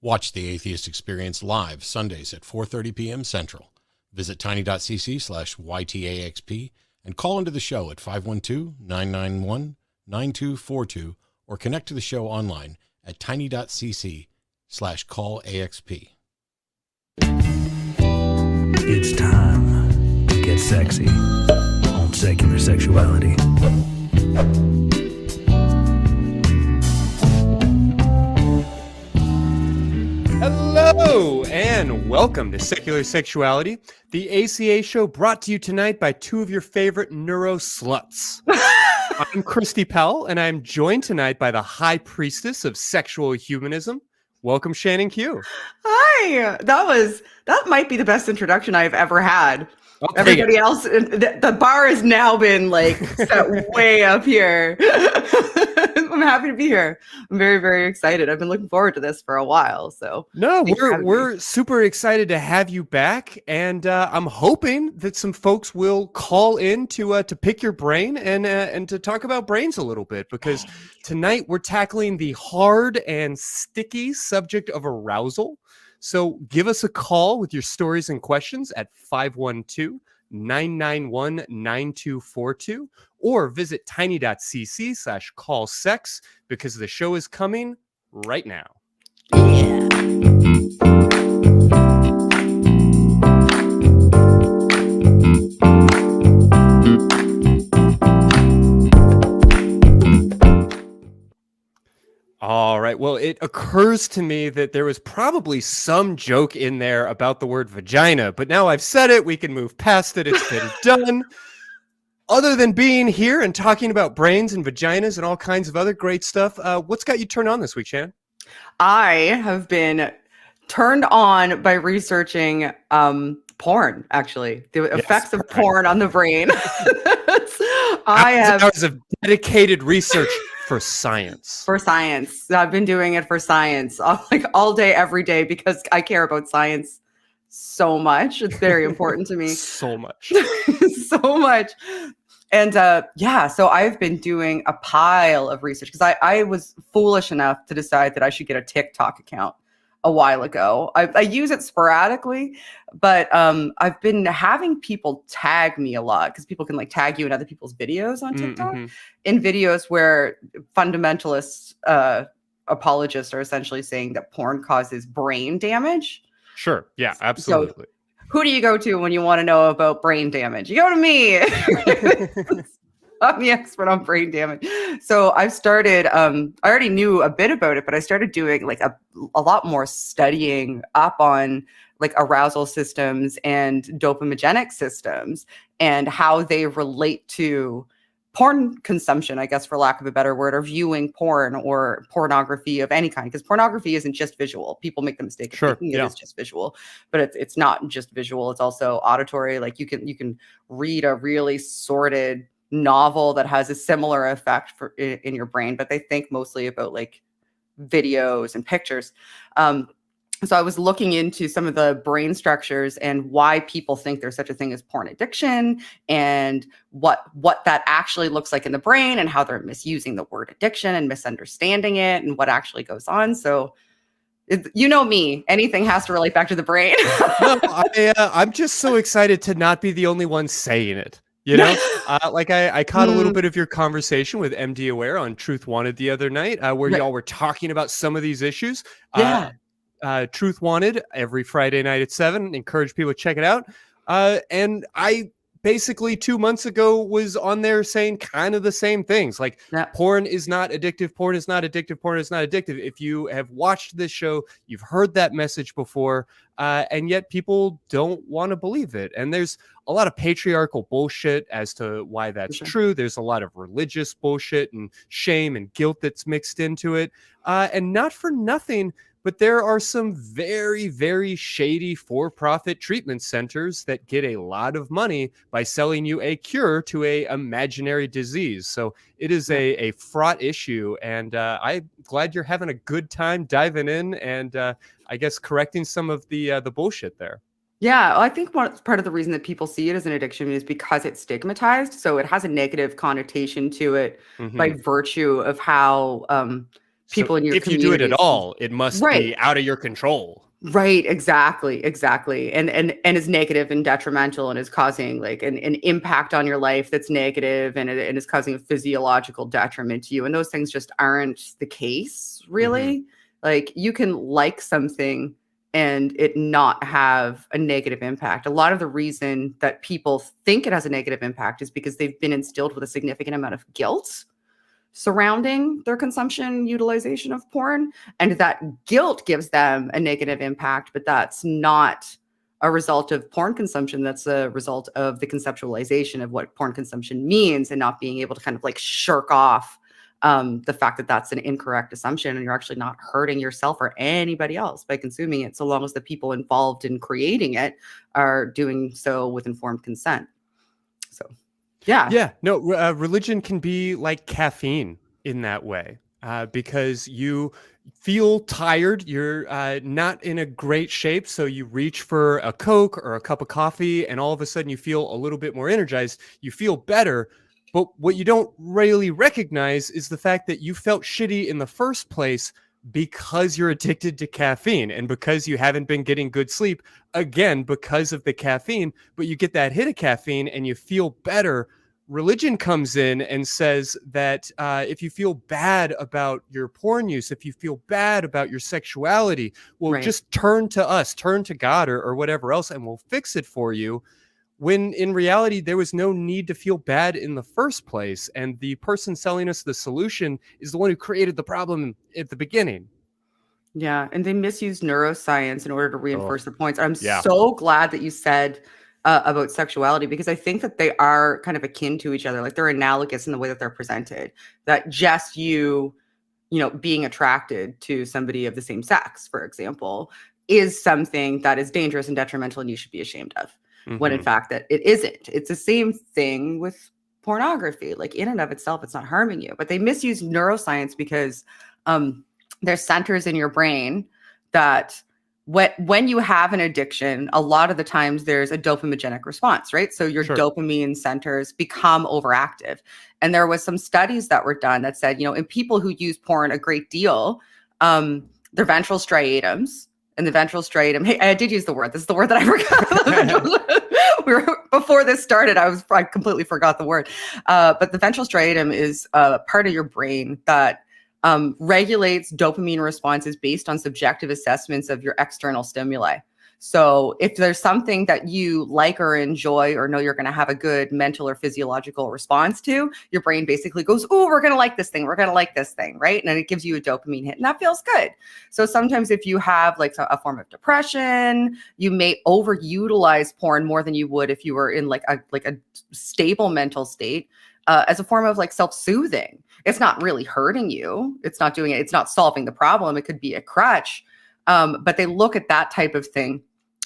Watch The Atheist Experience live Sundays at 4:30 p.m. Central. Visit tiny.cc/YTAXP and call into the show at 512-991-9242 or connect to the show online at tiny.cc/callaxp. It's time to get sexy on Secular Sexuality. Hello and welcome to Secular Sexuality, the ACA show brought to you tonight by two of your favorite neuro sluts. I'm Christy Powell, and I'm joined tonight by the High Priestess of Sexual Humanism. Welcome, Shannon Q. Hi. That might be the best introduction I've ever had. Everybody else, the bar has now been like set way up here. I'm happy to be here. I'm very, very excited. I've been looking forward to this for a while. So no, we're super excited to have you back, and I'm hoping that some folks will call in to pick your brain and to talk about brains a little bit, because tonight we're tackling the hard and sticky subject of arousal. So give us a call with your stories and questions at 512-991-9242 or visit tiny.cc/callsex, because the show is coming right now. Yeah. All right. Well, it occurs to me that there was probably some joke in there about the word vagina, but now I've said it, we can move past it. It's been done. Other than being here and talking about brains and vaginas and all kinds of other great stuff, what's got you turned on this week, Shannon? I have been turned on by researching porn, actually. The effects of porn on the brain. Hours of dedicated research for science. For science. I've been doing it for science, like all day, every day, because I care about science so much. It's very important to me. So much. So much. And so I've been doing a pile of research because I was foolish enough to decide that I should get a TikTok account a while ago. I use it sporadically, but I've been having people tag me a lot, because people can like tag you in other people's videos on TikTok, in videos where fundamentalist apologists are essentially saying that porn causes brain damage. Sure. Yeah, absolutely. So, who do you go to when you want to know about brain damage? You go to me. I'm the expert on brain damage. So I've started, I already knew a bit about it, but I started doing like a lot more studying up on like arousal systems and dopamigenic systems and how they relate to porn consumption, I guess, for lack of a better word, or viewing porn or pornography of any kind, because pornography isn't just visual. People make the mistake of thinking it is just visual, but it's not just visual. It's also auditory. Like you can read a really sordid novel that has a similar effect in your brain, but they think mostly about like videos and pictures. So I was looking into some of the brain structures and why people think there's such a thing as porn addiction, and what that actually looks like in the brain, and how they're misusing the word addiction and misunderstanding it, and what actually goes on. So you know me, anything has to relate back to the brain. No, I'm just so excited to not be the only one saying it. You know, I caught a little bit of your conversation with MD Aware on Truth Wanted the other night, where y'all were talking about some of these issues. Truth Wanted every Friday night at 7. Encourage people to check it out. And I basically 2 months ago was on there saying kind of the same things. Like porn is not addictive. Porn is not addictive. Porn is not addictive. If you have watched this show, you've heard that message before. And yet people don't want to believe it. And there's a lot of patriarchal bullshit as to why that's true. There's a lot of religious bullshit and shame and guilt that's mixed into it. And not for nothing, but there are some very, very shady for-profit treatment centers that get a lot of money by selling you a cure to a imaginary disease. So it is a fraught issue, and I'm glad you're having a good time diving in and I guess correcting some of the bullshit there. Yeah, I think part of the reason that people see it as an addiction is because it's stigmatized. So it has a negative connotation to it by virtue of how people in your if you do it at communities. all, it must Right. be out of your control. Right, exactly, and is negative and detrimental and is causing like an impact on your life that's negative and is causing a physiological detriment to you. And those things just aren't the case, really. Like you can like something and it not have a negative impact. A lot of the reason that people think it has a negative impact is because they've been instilled with a significant amount of guilt surrounding their consumption utilization of porn, and that guilt gives them a negative impact, but that's not a result of porn consumption. That's a result of the conceptualization of what porn consumption means and not being able to kind of like shirk off the fact that that's an incorrect assumption, and you're actually not hurting yourself or anybody else by consuming it, so long as the people involved in creating it are doing so with informed consent. So yeah. No, religion can be like caffeine in that way, because you feel tired, you're not in a great shape, so you reach for a Coke or a cup of coffee, and all of a sudden you feel a little bit more energized, you feel better. But what you don't really recognize is the fact that you felt shitty in the first place because you're addicted to caffeine and because you haven't been getting good sleep, again, because of the caffeine. But you get that hit of caffeine and you feel better. Religion comes in and says that if you feel bad about your porn use, if you feel bad about your sexuality, well, Right. just turn to us, turn to God or whatever else, and we'll fix it for you. When in reality, there was no need to feel bad in the first place. And the person selling us the solution is the one who created the problem at the beginning. Yeah, and they misuse neuroscience in order to reinforce their points. I'm yeah. so glad that you said about sexuality, because I think that they are kind of akin to each other. Like they're analogous in the way that they're presented. That just you know, being attracted to somebody of the same sex, for example, is something that is dangerous and detrimental and you should be ashamed of. When in fact that it isn't. It's the same thing with pornography. Like in and of itself, it's not harming you. But they misuse neuroscience because there's centers in your brain that when you have an addiction, a lot of the times there's a dopaminergic response, right? So your dopamine centers become overactive. And there was some studies that were done that said, you know, in people who use porn a great deal, their ventral striatums, and the ventral striatum. Hey, I did use the word. This is the word that I forgot. Before this started, I completely forgot the word. But the ventral striatum is a part of your brain that regulates dopamine responses based on subjective assessments of your external stimuli. So if there's something that you like or enjoy or know you're going to have a good mental or physiological response to, your brain basically goes, oh, we're going to like this thing. We're going to like this thing, right? And then it gives you a dopamine hit and that feels good. So sometimes if you have like a form of depression, you may overutilize porn more than you would if you were in like a stable mental state as a form of like self-soothing. It's not really hurting you. It's not doing it. It's not solving the problem. It could be a crutch. But they look at that type of thing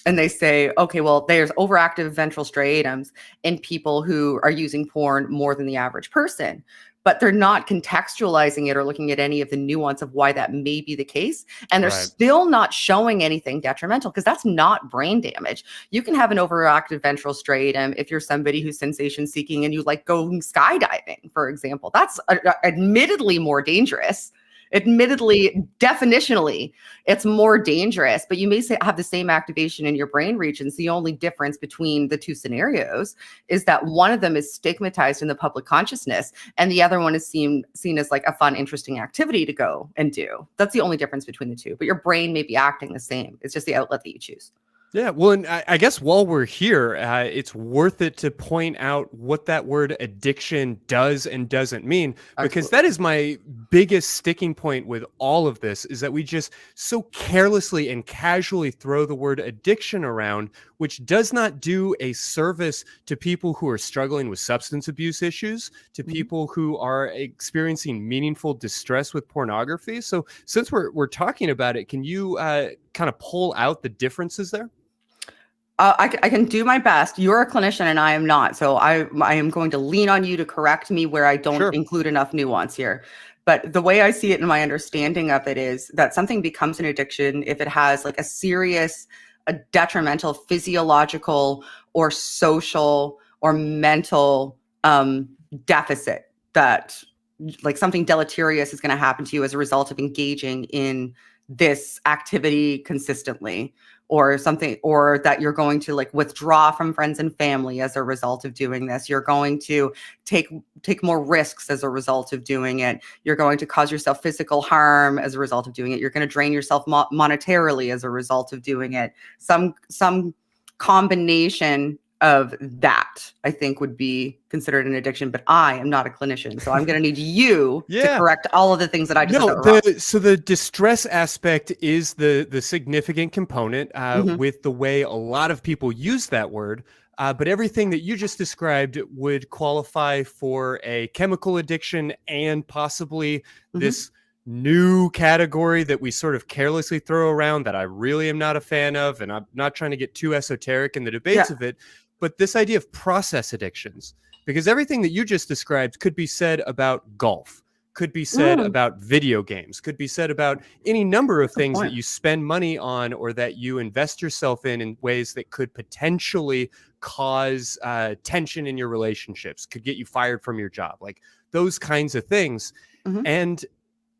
and they say, okay, well, there's overactive ventral striatums in people who are using porn more than the average person, but they're not contextualizing it or looking at any of the nuance of why that may be the case. And they're still not showing anything detrimental because that's not brain damage. You can have an overactive ventral striatum if you're somebody who's sensation seeking and you like going skydiving, for example. That's admittedly more dangerous. Admittedly, definitionally, it's more dangerous, but you may have the same activation in your brain regions. The only difference between the two scenarios is that one of them is stigmatized in the public consciousness and the other one is seen as like a fun, interesting activity to go and do. That's the only difference between the two, but your brain may be acting the same. It's just the outlet that you choose. Yeah, well, and I guess while we're here, it's worth it to point out what that word addiction does and doesn't mean, because that is my biggest sticking point with all of this, is that we just so carelessly and casually throw the word addiction around, which does not do a service to people who are struggling with substance abuse issues, to people who are experiencing meaningful distress with pornography. So since we're talking about it, can you kind of pull out the differences there? I can do my best. You're a clinician and I am not. So I am going to lean on you to correct me where I don't include enough nuance here. But the way I see it and my understanding of it is that something becomes an addiction if it has like a serious, detrimental physiological or social or mental deficit that like something deleterious is going to happen to you as a result of engaging in this activity consistently, or something, or that you're going to like withdraw from friends and family as a result of doing this. You're going to take more risks as a result of doing it. You're going to cause yourself physical harm as a result of doing it. You're going to drain yourself monetarily as a result of doing it. Some combination of that, I think, would be considered an addiction, but I am not a clinician, so I'm going to need you to correct all of the things that I just said that were wrong. So the distress aspect is the significant component with the way a lot of people use that word, but everything that you just described would qualify for a chemical addiction and possibly this new category that we sort of carelessly throw around that I really am not a fan of, and I'm not trying to get too esoteric in the debates of it, but this idea of process addictions, because everything that you just described could be said about golf, could be said about video games, could be said about any number of things that you spend money on or that you invest yourself in ways that could potentially cause tension in your relationships, could get you fired from your job, like those kinds of things. And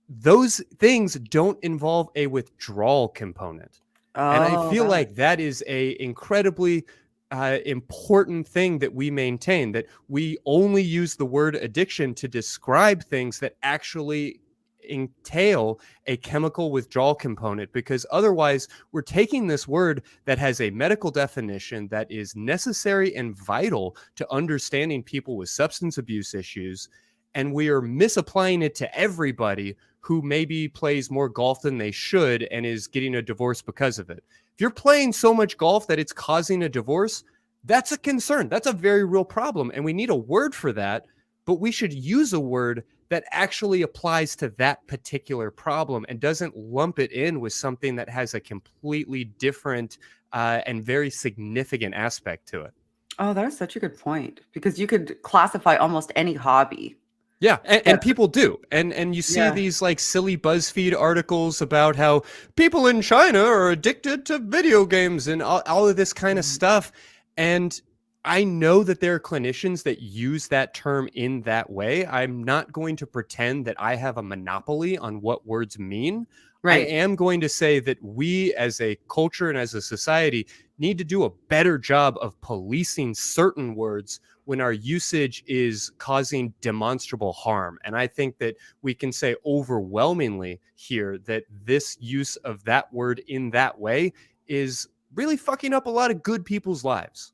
those things don't involve a withdrawal component. And I feel like that is a incredibly important thing that we maintain, that we only use the word addiction to describe things that actually entail a chemical withdrawal component, because otherwise we're taking this word that has a medical definition that is necessary and vital to understanding people with substance abuse issues, and we are misapplying it to everybody who maybe plays more golf than they should and is getting a divorce because of it. If you're playing so much golf that it's causing a divorce, that's a concern. That's a very real problem. And we need a word for that, but we should use a word that actually applies to that particular problem and doesn't lump it in with something that has a completely different and very significant aspect to it. Oh, that is such a good point, because you could classify almost any hobby. Yeah, and people do. And you see these like silly BuzzFeed articles about how people in China are addicted to video games and all of this kind of stuff. And I know that there are clinicians that use that term in that way. I'm not going to pretend that I have a monopoly on what words mean. Right. I am going to say that we as a culture and as a society need to do a better job of policing certain words when our usage is causing demonstrable harm. And I think that we can say overwhelmingly here that this use of that word in that way is really fucking up a lot of good people's lives.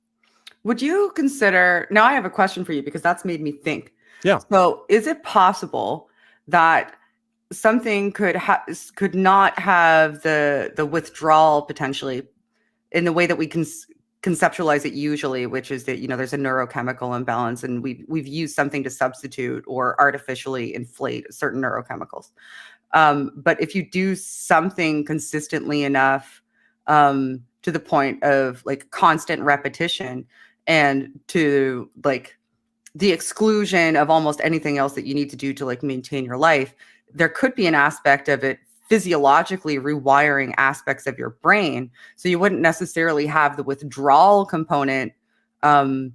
Would you consider, now I have a question for you because that's made me think. Yeah. So is it possible that something could not have the withdrawal potentially in the way that we can conceptualize it usually, which is that, you know, there's a neurochemical imbalance and we've used something to substitute or artificially inflate certain neurochemicals. But if you do something consistently enough to the point of like constant repetition and to like the exclusion of almost anything else that you need to do to like maintain your life, there could be an aspect of it physiologically rewiring aspects of your brain. So you wouldn't necessarily have the withdrawal component from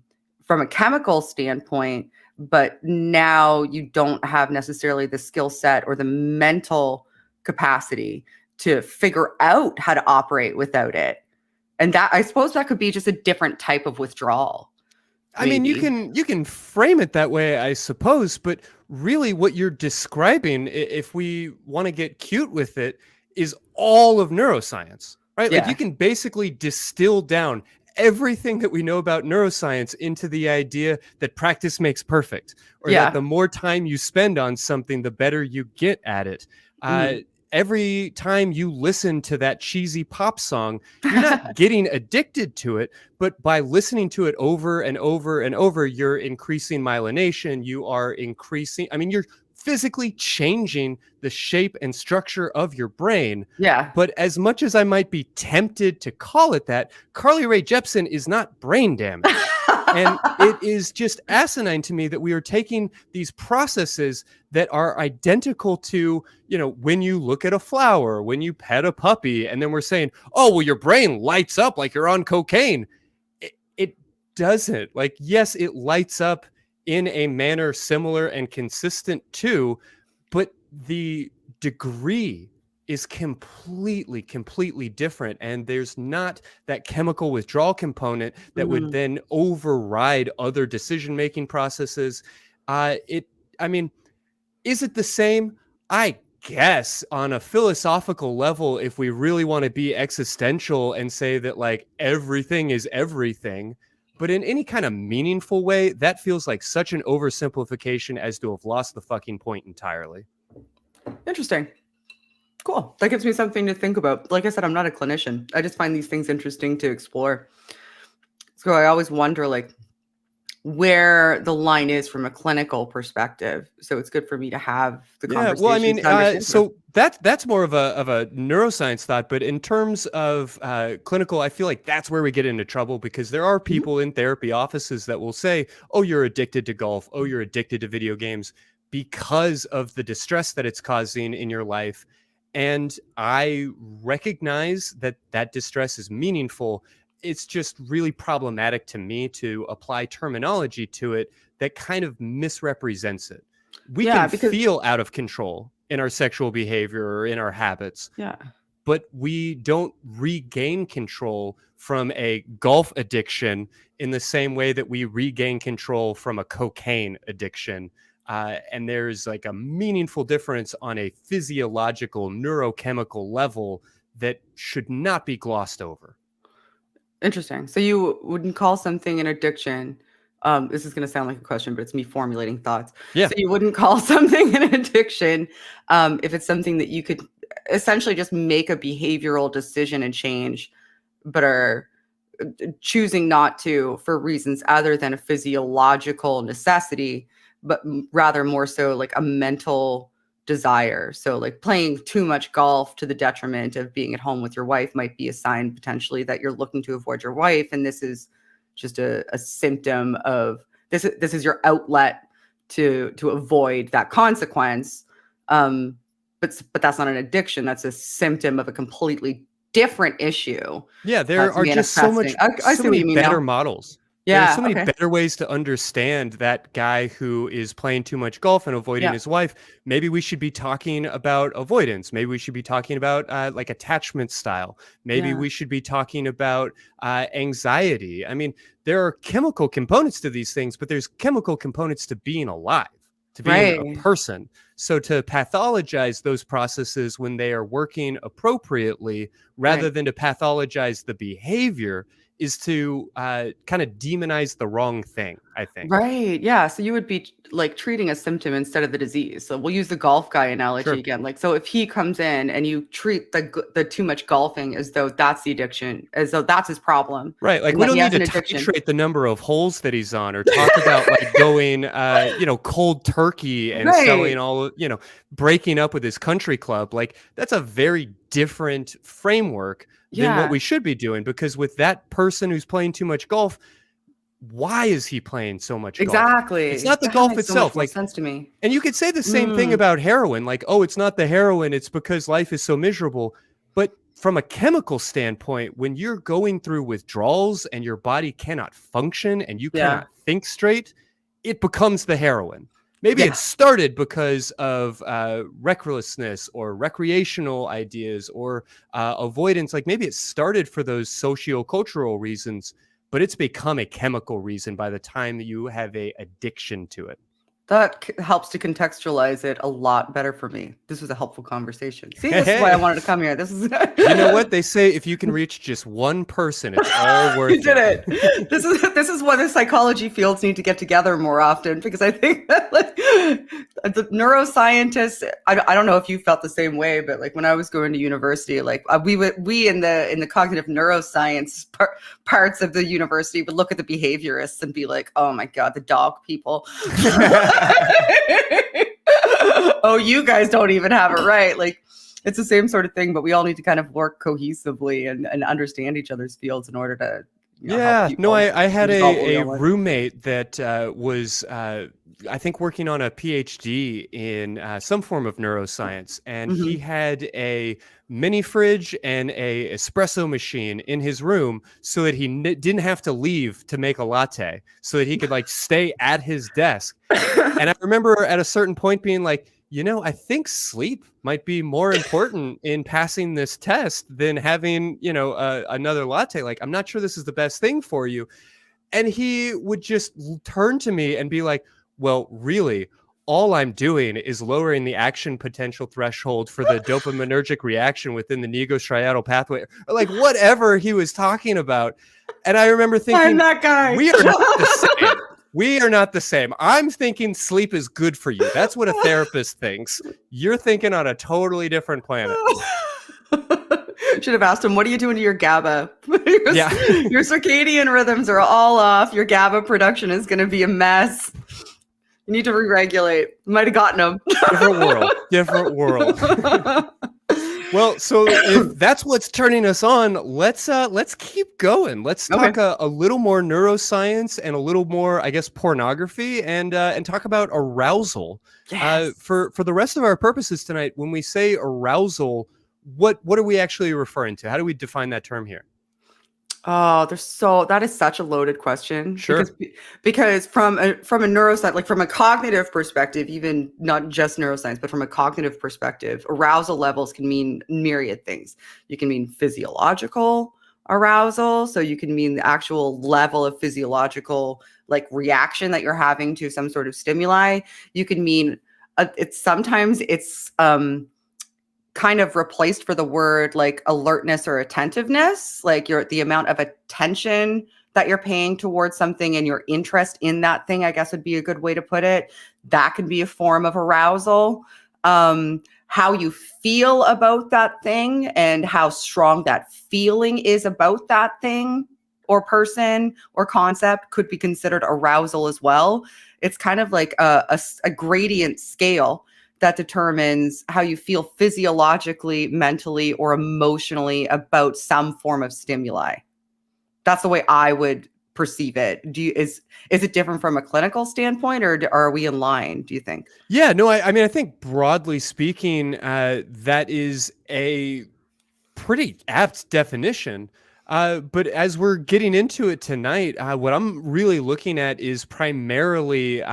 a chemical standpoint, but now you don't have necessarily the skill set or the mental capacity to figure out how to operate without it. And that, I suppose that could be just a different type of withdrawal. Maybe. I mean, you can frame it that way, I suppose, but really what you're describing, if we want to get cute with it, is all of neuroscience, right? Yeah. Like you can basically distill down everything that we know about neuroscience into the idea that practice makes perfect, or that the more time you spend on something, the better you get at it. Every time you listen to that cheesy pop song, you're not getting addicted to it, but by listening to it over and over and over, you're increasing myelination. You are increasing, I mean, you're physically changing the shape and structure of your brain. Yeah. But as much as I might be tempted to call it that, Carly Rae Jepsen is not brain damage. And it is just asinine to me that we are taking these processes that are identical to, you know, when you look at a flower, when you pet a puppy, and then we're saying, oh, well, your brain lights up like you're on cocaine. It doesn't. Like, yes, it lights up in a manner similar and consistent to, but the degree is completely different. And there's not that chemical withdrawal component that would then override other decision-making processes. I mean, is it the same? I guess on a philosophical level, if we really want to be existential and say that like everything is everything, but in any kind of meaningful way, that feels like such an oversimplification as to have lost the fucking point entirely. Interesting. Cool. That gives me something to think about. Like I said, I'm not a clinician. I just find these things interesting to explore. So I always wonder like where the line is from a clinical perspective. So it's good for me to have the conversation. Well, I mean, so that's more of a neuroscience thought, but in terms of clinical, I feel like that's where we get into trouble, because there are people in therapy offices that will say, oh, you're addicted to golf. Oh, you're addicted to video games because of the distress that it's causing in your life. And I recognize that distress is meaningful. It's just really problematic to me to apply terminology to it that kind of misrepresents it. We can feel out of control in our sexual behavior or in our habits, but we don't regain control from a golf addiction in the same way that we regain control from a cocaine addiction. And there's like a meaningful difference on a physiological, neurochemical level that should not be glossed over. Interesting. So you wouldn't call something an addiction. This is going to sound like a question, but it's me formulating thoughts. Yeah. So you wouldn't call something an addiction if it's something that you could essentially just make a behavioral decision and change, but are choosing not to for reasons other than a physiological necessity, but rather more so like a mental desire. So like playing too much golf to the detriment of being at home with your wife might be a sign potentially that you're looking to avoid your wife. And this is just a symptom of this is your outlet to avoid that consequence. But that's not an addiction. That's a symptom of a completely different issue. Yeah, there are just so many better models. Yeah, there's so many better ways to understand that guy who is playing too much golf and avoiding his wife. Maybe we should be talking about avoidance. Maybe we should be talking about like attachment style. Maybe we should be talking about anxiety. I mean, there are chemical components to these things, but there's chemical components to being alive, to being a person. So to pathologize those processes when they are working appropriately, rather than to pathologize the behavior, is to kind of demonize the wrong thing, I think. Right. Yeah. So you would be like treating a symptom instead of the disease. So we'll use the golf guy analogy again. Like, so if he comes in and you treat the too much golfing as though that's the addiction, as though that's his problem. Right. Like we don't need to titrate the number of holes that he's on or talk about like going, cold turkey and selling all, breaking up with his country club. Like that's a very different framework than what we should be doing, because with that person who's playing too much golf, why is he playing so much golf? Exactly. It's not the golf itself. So much sense to me. And you could say the same thing about heroin. Like, oh, it's not the heroin. It's because life is so miserable. But from a chemical standpoint, when you're going through withdrawals and your body cannot function and you cannot think straight, it becomes the heroin. Maybe it started because of recklessness or recreational ideas or avoidance. Like maybe it started for those socio-cultural reasons, but it's become a chemical reason by the time that you have a addiction to it. That helps to contextualize it a lot better for me. This was a helpful conversation. See, this is why I wanted to come here. This is you know what they say, if you can reach just one person, it's all worth it. You did it. This is why the psychology fields need to get together more often, because I think that like the neuroscientists, I don't know if you felt the same way, but like when I was going to university, like we in the cognitive neuroscience parts of the university would look at the behaviorists and be like, oh my God, the dog people. Oh, you guys don't even have it right. Like it's the same sort of thing, but we all need to kind of work cohesively and understand each other's fields in order to help people. I had a roommate that was I think, working on a PhD in some form of neuroscience, and Mm-hmm. he had a mini fridge and a espresso machine in his room so that he didn't have to leave to make a latte, so that he could like stay at his desk. And I remember at a certain point being like, I think sleep might be more important in passing this test than having, another latte. Like, I'm not sure this is the best thing for you. And he would just turn to me and be like, well, really, all I'm doing is lowering the action potential threshold for the dopaminergic reaction within the negostriatal pathway, or like whatever he was talking about. And I remember thinking, I'm that guy. we are not the same. We are not the same. I'm thinking sleep is good for you. That's what a therapist thinks. You're thinking on a totally different planet. Should have asked him, what are you doing to your GABA? Yeah. Your circadian rhythms are all off. Your GABA production is going to be a mess. You need to re-regulate. Might have gotten him. Different world. Well, so if that's what's turning us on, let's keep going. Let's talk a little more neuroscience and a little more, I guess, pornography, and talk about arousal. Yes. For the rest of our purposes tonight, when we say arousal, what are we actually referring to? How do we define that term here? Oh, that is such a loaded question. Sure. Because from a neuroscience, like from a cognitive perspective, even not just neuroscience, but from a cognitive perspective, arousal levels can mean myriad things. You can mean physiological arousal. So you can mean the actual level of physiological like reaction that you're having to some sort of stimuli. You can mean it's kind of replaced for the word like alertness or attentiveness, like the amount of attention that you're paying towards something and your interest in that thing, I guess would be a good way to put it. That can be a form of arousal. How you feel about that thing and how strong that feeling is about that thing or person or concept could be considered arousal as well. It's kind of like a gradient scale that determines how you feel physiologically, mentally, or emotionally about some form of stimuli. That's the way I would perceive it. Is it different from a clinical standpoint, or are we in line, do you think? Yeah, no, I mean, I think broadly speaking, that is a pretty apt definition. But as we're getting into it tonight, what I'm really looking at is primarily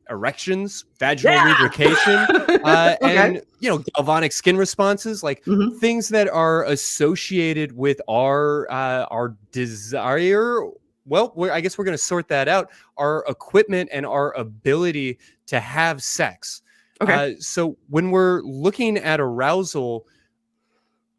erections, vaginal lubrication, and galvanic skin responses, like things that are associated with our desire. Well, I guess we're going to sort that out. Our equipment and our ability to have sex. Okay. So when we're looking at arousal,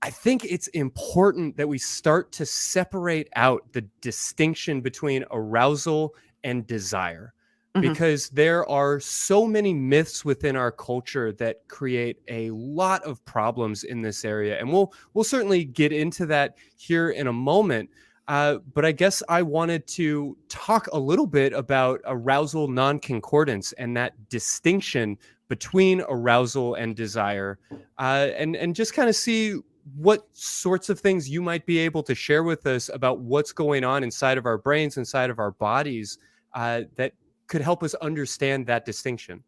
I think it's important that we start to separate out the distinction between arousal and desire, because there are so many myths within our culture that create a lot of problems in this area. And we'll certainly get into that here in a moment. But I guess I wanted to talk a little bit about arousal non-concordance and that distinction between arousal and desire, and just kind of see what sorts of things you might be able to share with us about what's going on inside of our brains, inside of our bodies, that could help us understand that distinction.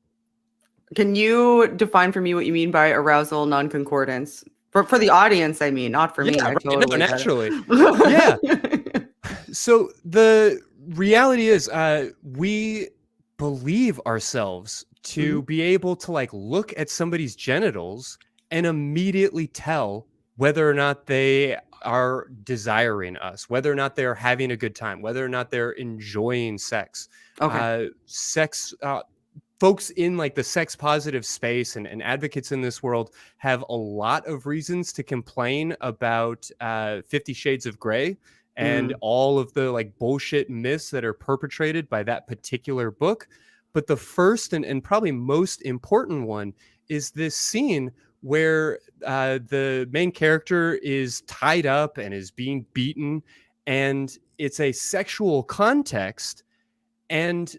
Can you define for me what you mean by arousal non-concordance? For the audience, I mean, not for me. Yeah, I right. totally No, get naturally. it. Yeah. So the reality is, we believe ourselves to be able to like look at somebody's genitals and immediately tell whether or not they are desiring us, whether or not they're having a good time, whether or not they're enjoying sex. Okay. Folks in like the sex positive space and advocates in this world have a lot of reasons to complain about 50 Shades of Grey and all of the like bullshit myths that are perpetrated by that particular book. But the first and probably most important one is this scene where the main character is tied up and is being beaten, and it's a sexual context. And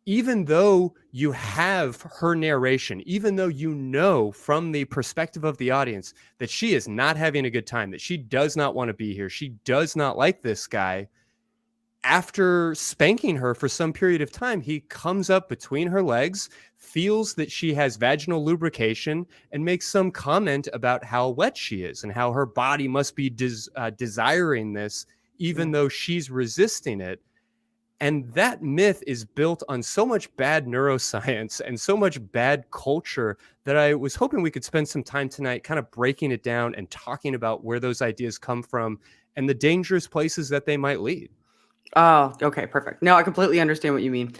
even though you have her narration, even though you know from the perspective of the audience that she is not having a good time, that she does not want to be here, she does not like this guy, after spanking her for some period of time, he comes up between her legs, feels that she has vaginal lubrication, and makes some comment about how wet she is and how her body must be desiring this, even though she's resisting it. And that myth is built on so much bad neuroscience and so much bad culture that I was hoping we could spend some time tonight kind of breaking it down and talking about where those ideas come from and the dangerous places that they might lead. Oh, okay, perfect. No, I completely understand what you mean.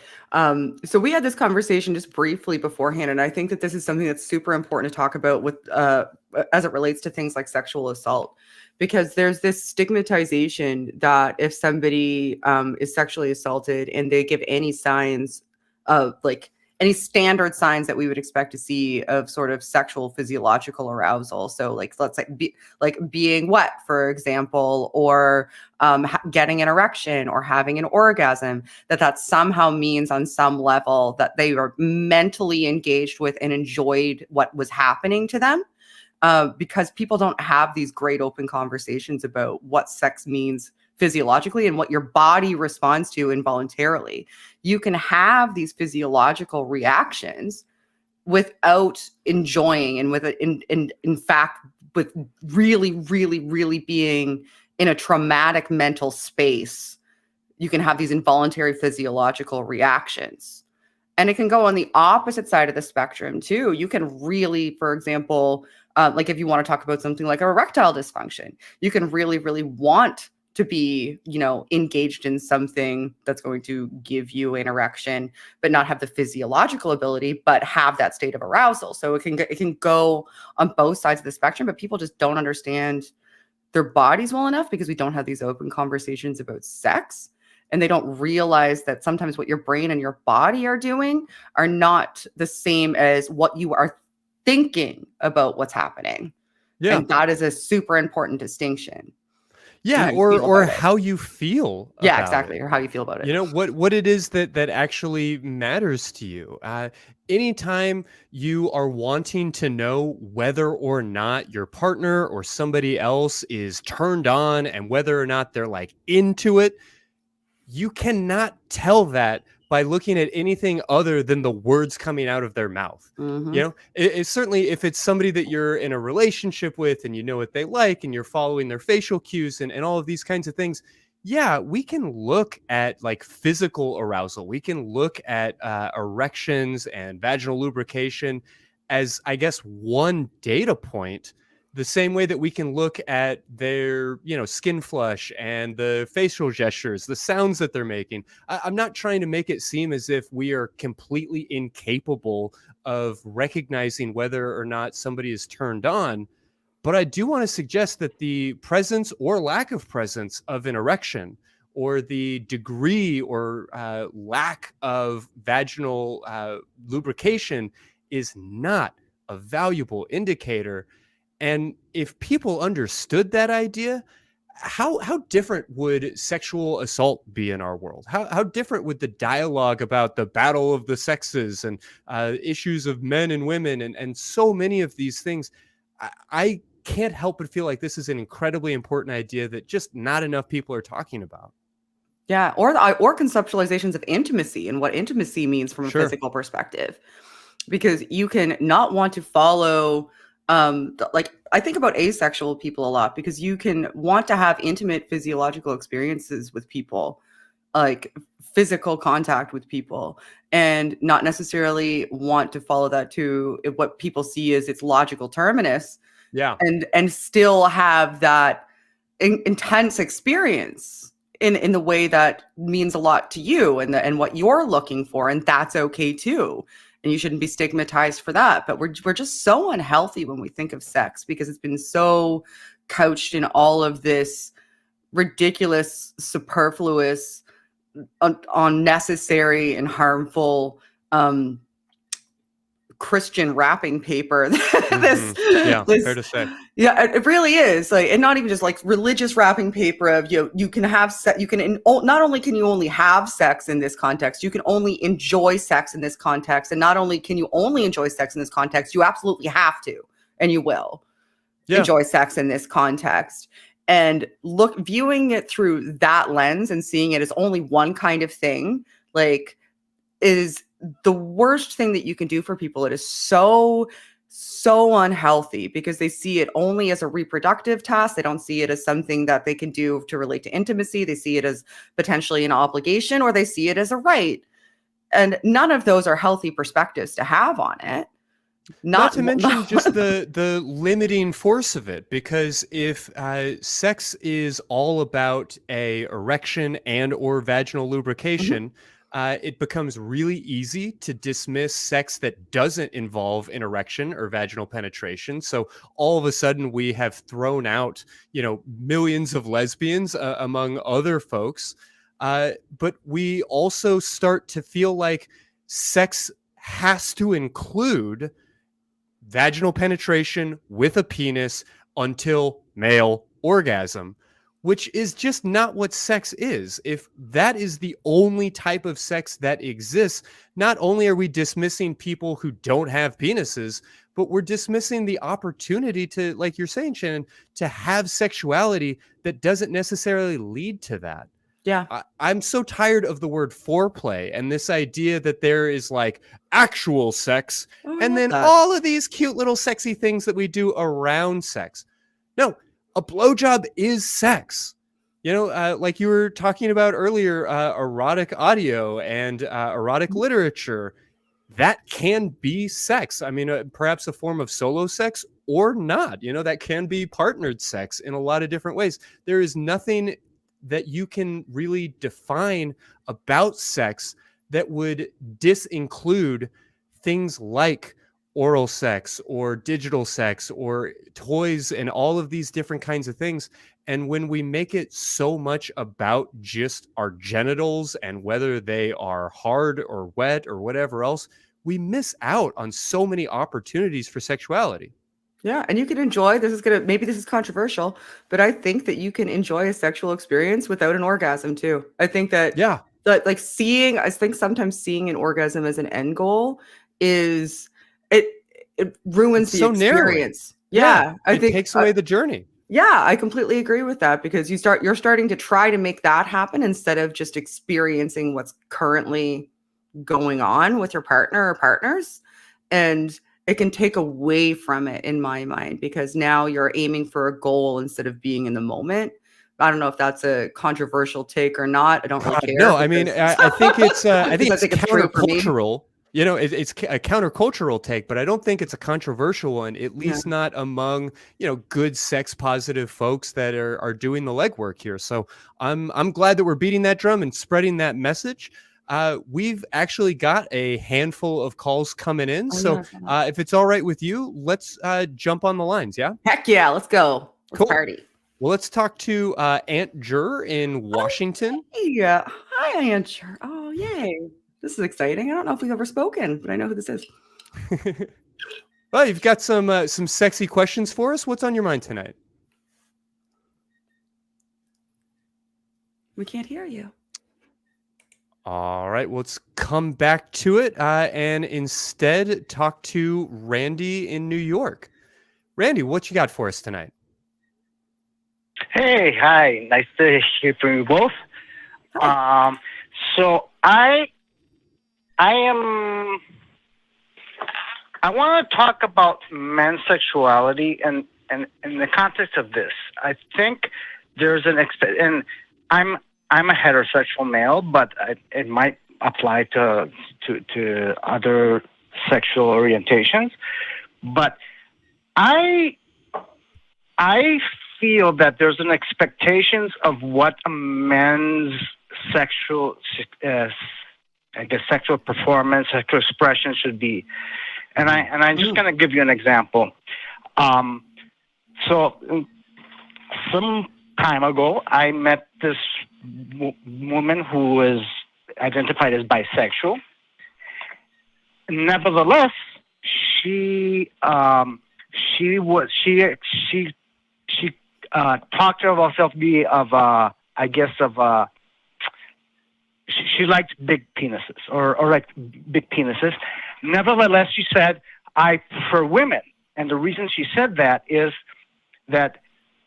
So we had this conversation just briefly beforehand, and I think that this is something that's super important to talk about with as it relates to things like sexual assault, because there's this stigmatization that if somebody is sexually assaulted and they give any signs of like any standard signs that we would expect to see of sort of sexual physiological arousal. So like, let's say being wet, for example, or getting an erection or having an orgasm, that somehow means on some level that they were mentally engaged with and enjoyed what was happening to them. Because people don't have these great open conversations about what sex means physiologically and what your body responds to involuntarily. You can have these physiological reactions without enjoying and with in fact with really, really, really being in a traumatic mental space. You can have these involuntary physiological reactions. And it can go on the opposite side of the spectrum too. You can really, for example, like if you want to talk about something like erectile dysfunction, you can really, really want to be, engaged in something that's going to give you an erection, but not have the physiological ability, but have that state of arousal. So it can go on both sides of the spectrum, but people just don't understand their bodies well enough because we don't have these open conversations about sex. And they don't realize that sometimes what your brain and your body are doing are not the same as what you are thinking about what's happening. Yeah. And that is a super important distinction. Yeah, or how you feel. Yeah, exactly. It. Or how you feel about it. What it is that actually matters to you. Anytime you are wanting to know whether or not your partner or somebody else is turned on and whether or not they're like into it, you cannot tell that by looking at anything other than the words coming out of their mouth. Mm-hmm. It's certainly if it's somebody that you're in a relationship with and you know what they like and you're following their facial cues and all of these kinds of things. Yeah, we can look at like physical arousal. We can look at erections and vaginal lubrication as, I guess, one data point. The same way that we can look at their, skin flush and the facial gestures, the sounds that they're making. I'm not trying to make it seem as if we are completely incapable of recognizing whether or not somebody is turned on. But I do want to suggest that the presence or lack of presence of an erection or the degree or lack of vaginal lubrication is not a valuable indicator. And if people understood that idea, how different would sexual assault be in our world? How different would the dialogue about the battle of the sexes and issues of men and women and so many of these things? I can't help but feel like this is an incredibly important idea that just not enough people are talking about. Yeah, or conceptualizations of intimacy and what intimacy means from a physical perspective, because you can not want to follow. I think about asexual people a lot because you can want to have intimate physiological experiences with people, like physical contact with people, and not necessarily want to follow that to what people see as its logical terminus. Yeah. And still have that intense experience in the way that means a lot to you and what you're looking for. And that's okay too. And you shouldn't be stigmatized for that. But we're just so unhealthy when we think of sex because it's been so couched in all of this ridiculous, superfluous, unnecessary, and harmful Christian wrapping paper. Fair to say. Yeah, it really is. Like, and not even just like religious wrapping paper of you can have sex. Not only can you only have sex in this context, you can only enjoy sex in this context, and not only can you only enjoy sex in this context, you absolutely have to, and you will enjoy sex in this context. And viewing it through that lens and seeing it as only one kind of thing, like, is the worst thing that you can do for people. It is so unhealthy because they see it only as a reproductive task. They don't see it as something that they can do to relate to intimacy. They see it as potentially an obligation, or they see it as a right. And none of those are healthy perspectives to have on it. Not to mention just the limiting force of it, because if sex is all about a erection and or vaginal lubrication, it becomes really easy to dismiss sex that doesn't involve an erection or vaginal penetration. So all of a sudden we have thrown out, millions of lesbians among other folks. But we also start to feel like sex has to include vaginal penetration with a penis until male orgasm, which is just not what sex is. If that is the only type of sex that exists, not only are we dismissing people who don't have penises, but we're dismissing the opportunity to, like you're saying, Shannon, to have sexuality that doesn't necessarily lead to that. Yeah. I'm so tired of the word foreplay and this idea that there is like actual sex and then all of these cute little sexy things that we do around sex. No, a blowjob is sex. Like you were talking about earlier, erotic audio and erotic literature, that can be sex. I mean, perhaps a form of solo sex or not. That can be partnered sex in a lot of different ways. There is nothing that you can really define about sex that would disinclude things like oral sex or digital sex or toys and all of these different kinds of things. And when we make it so much about just our genitals and whether they are hard or wet or whatever else, we miss out on so many opportunities for sexuality. Yeah, and you can enjoy, maybe this is controversial, but I think that you can enjoy a sexual experience without an orgasm too. I think that, I think sometimes seeing an orgasm as an end goal it ruins the experience. Yeah, I think it takes away the journey. Yeah, I completely agree with that, because you're starting to try to make that happen instead of just experiencing what's currently going on with your partner or partners. And it can take away from it, in my mind, because now you're aiming for a goal instead of being in the moment. I don't know if that's a controversial take or not. I don't really care. No, I mean, I think it's countercultural. It's a countercultural take, but I don't think it's a controversial one, at least not among, good sex positive folks that are doing the legwork here. So I'm glad that we're beating that drum and spreading that message. We've actually got a handful of calls coming in. If it's all right with you, let's jump on the lines. Yeah. Heck yeah. Let's go. Let's party. Well, let's talk to Aunt Jur in Washington. Yeah. Hi, Aunt Jur. Oh, yay. This is exciting. I don't know if we've ever spoken, but I know who this is. Well, you've got some sexy questions for us. What's on your mind tonight? We can't hear you. All right, let's come back to it and instead talk to Randy in New York. Randy, what you got for us tonight? Hey, hi. Nice to hear from you both. So I want to talk about men's sexuality and in the context of this. I think there's and I'm a heterosexual male, but it might apply to other sexual orientations. But I feel that there's an expectations of what a man's sexual, sexual performance, sexual expression should be. And I'm just going to give you an example. So some time ago, I met this woman who was identified as bisexual. Nevertheless, she talked to herself she liked big penises or like big penises. Nevertheless, she said, I prefer women. And the reason she said that is that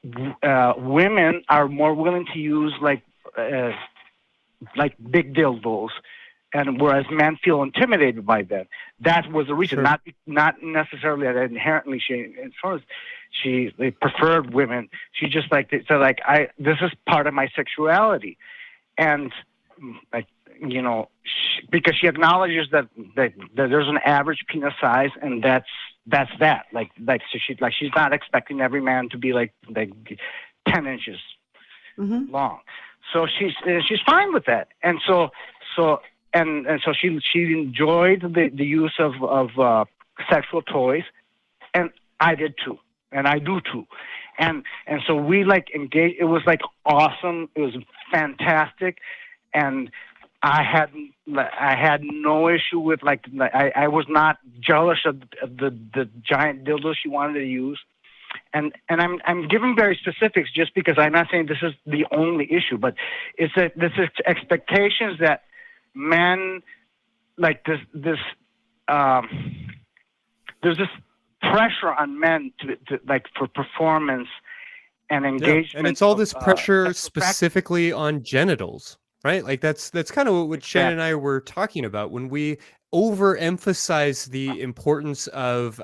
women are more willing to use like big dildos, and whereas men feel intimidated by them. That was the reason, Sure. not necessarily that inherently they preferred women. She just this is part of my sexuality, and like because she acknowledges that there's an average penis size, and that's that. So she's not expecting every man to be like 10 inches long. So she's fine with that, and so she enjoyed the use of sexual toys, and I did too, and I do too, and so we like engaged. It was like awesome. It was fantastic, and I had no issue with I was not jealous of the giant dildo she wanted to use. And I'm giving very specifics just because I'm not saying this is the only issue, but it's this is expectations that men like this there's this pressure on men to like for performance and engagement. Yeah. And it's all this pressure sexual practice. specifically on genitals, right? Like that's kind of what Shannon and I were talking about when we overemphasize the importance of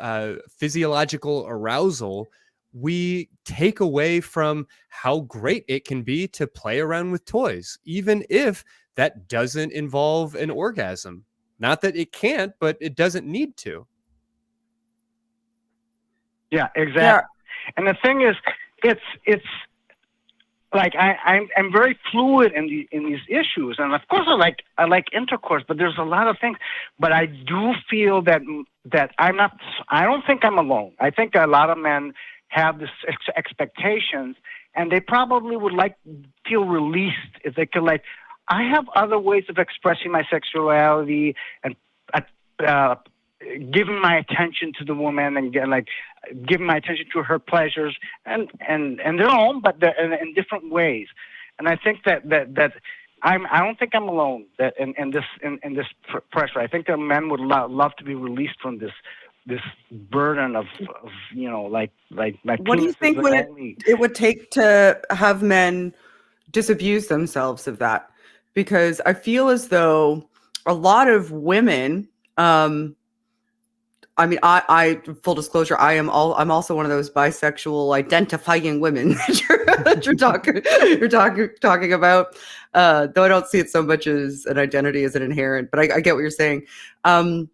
physiological arousal. We take away from how great it can be to play around with toys, even if that doesn't involve an orgasm. Not that it can't, but it doesn't need to. Yeah, exactly. Yeah. And the thing is, it's like I'm very fluid in these issues, and of course I like intercourse, but there's a lot of things. But I do feel that I'm not. I don't think I'm alone. I think a lot of men have this expectations, and they probably would feel released if they could I have other ways of expressing my sexuality and giving my attention to the woman and giving my attention to her pleasures and their own, but in different ways. And I think that I don't think I'm alone in this pressure. I think that men would love to be released from this burden of what do you think it would take to have men disabuse themselves of that? Because I feel as though a lot of women, I mean, I full disclosure, I'm also one of those bisexual identifying women that you're talking about. Though I don't see it so much as an identity as an inherent, but I get what you're saying. I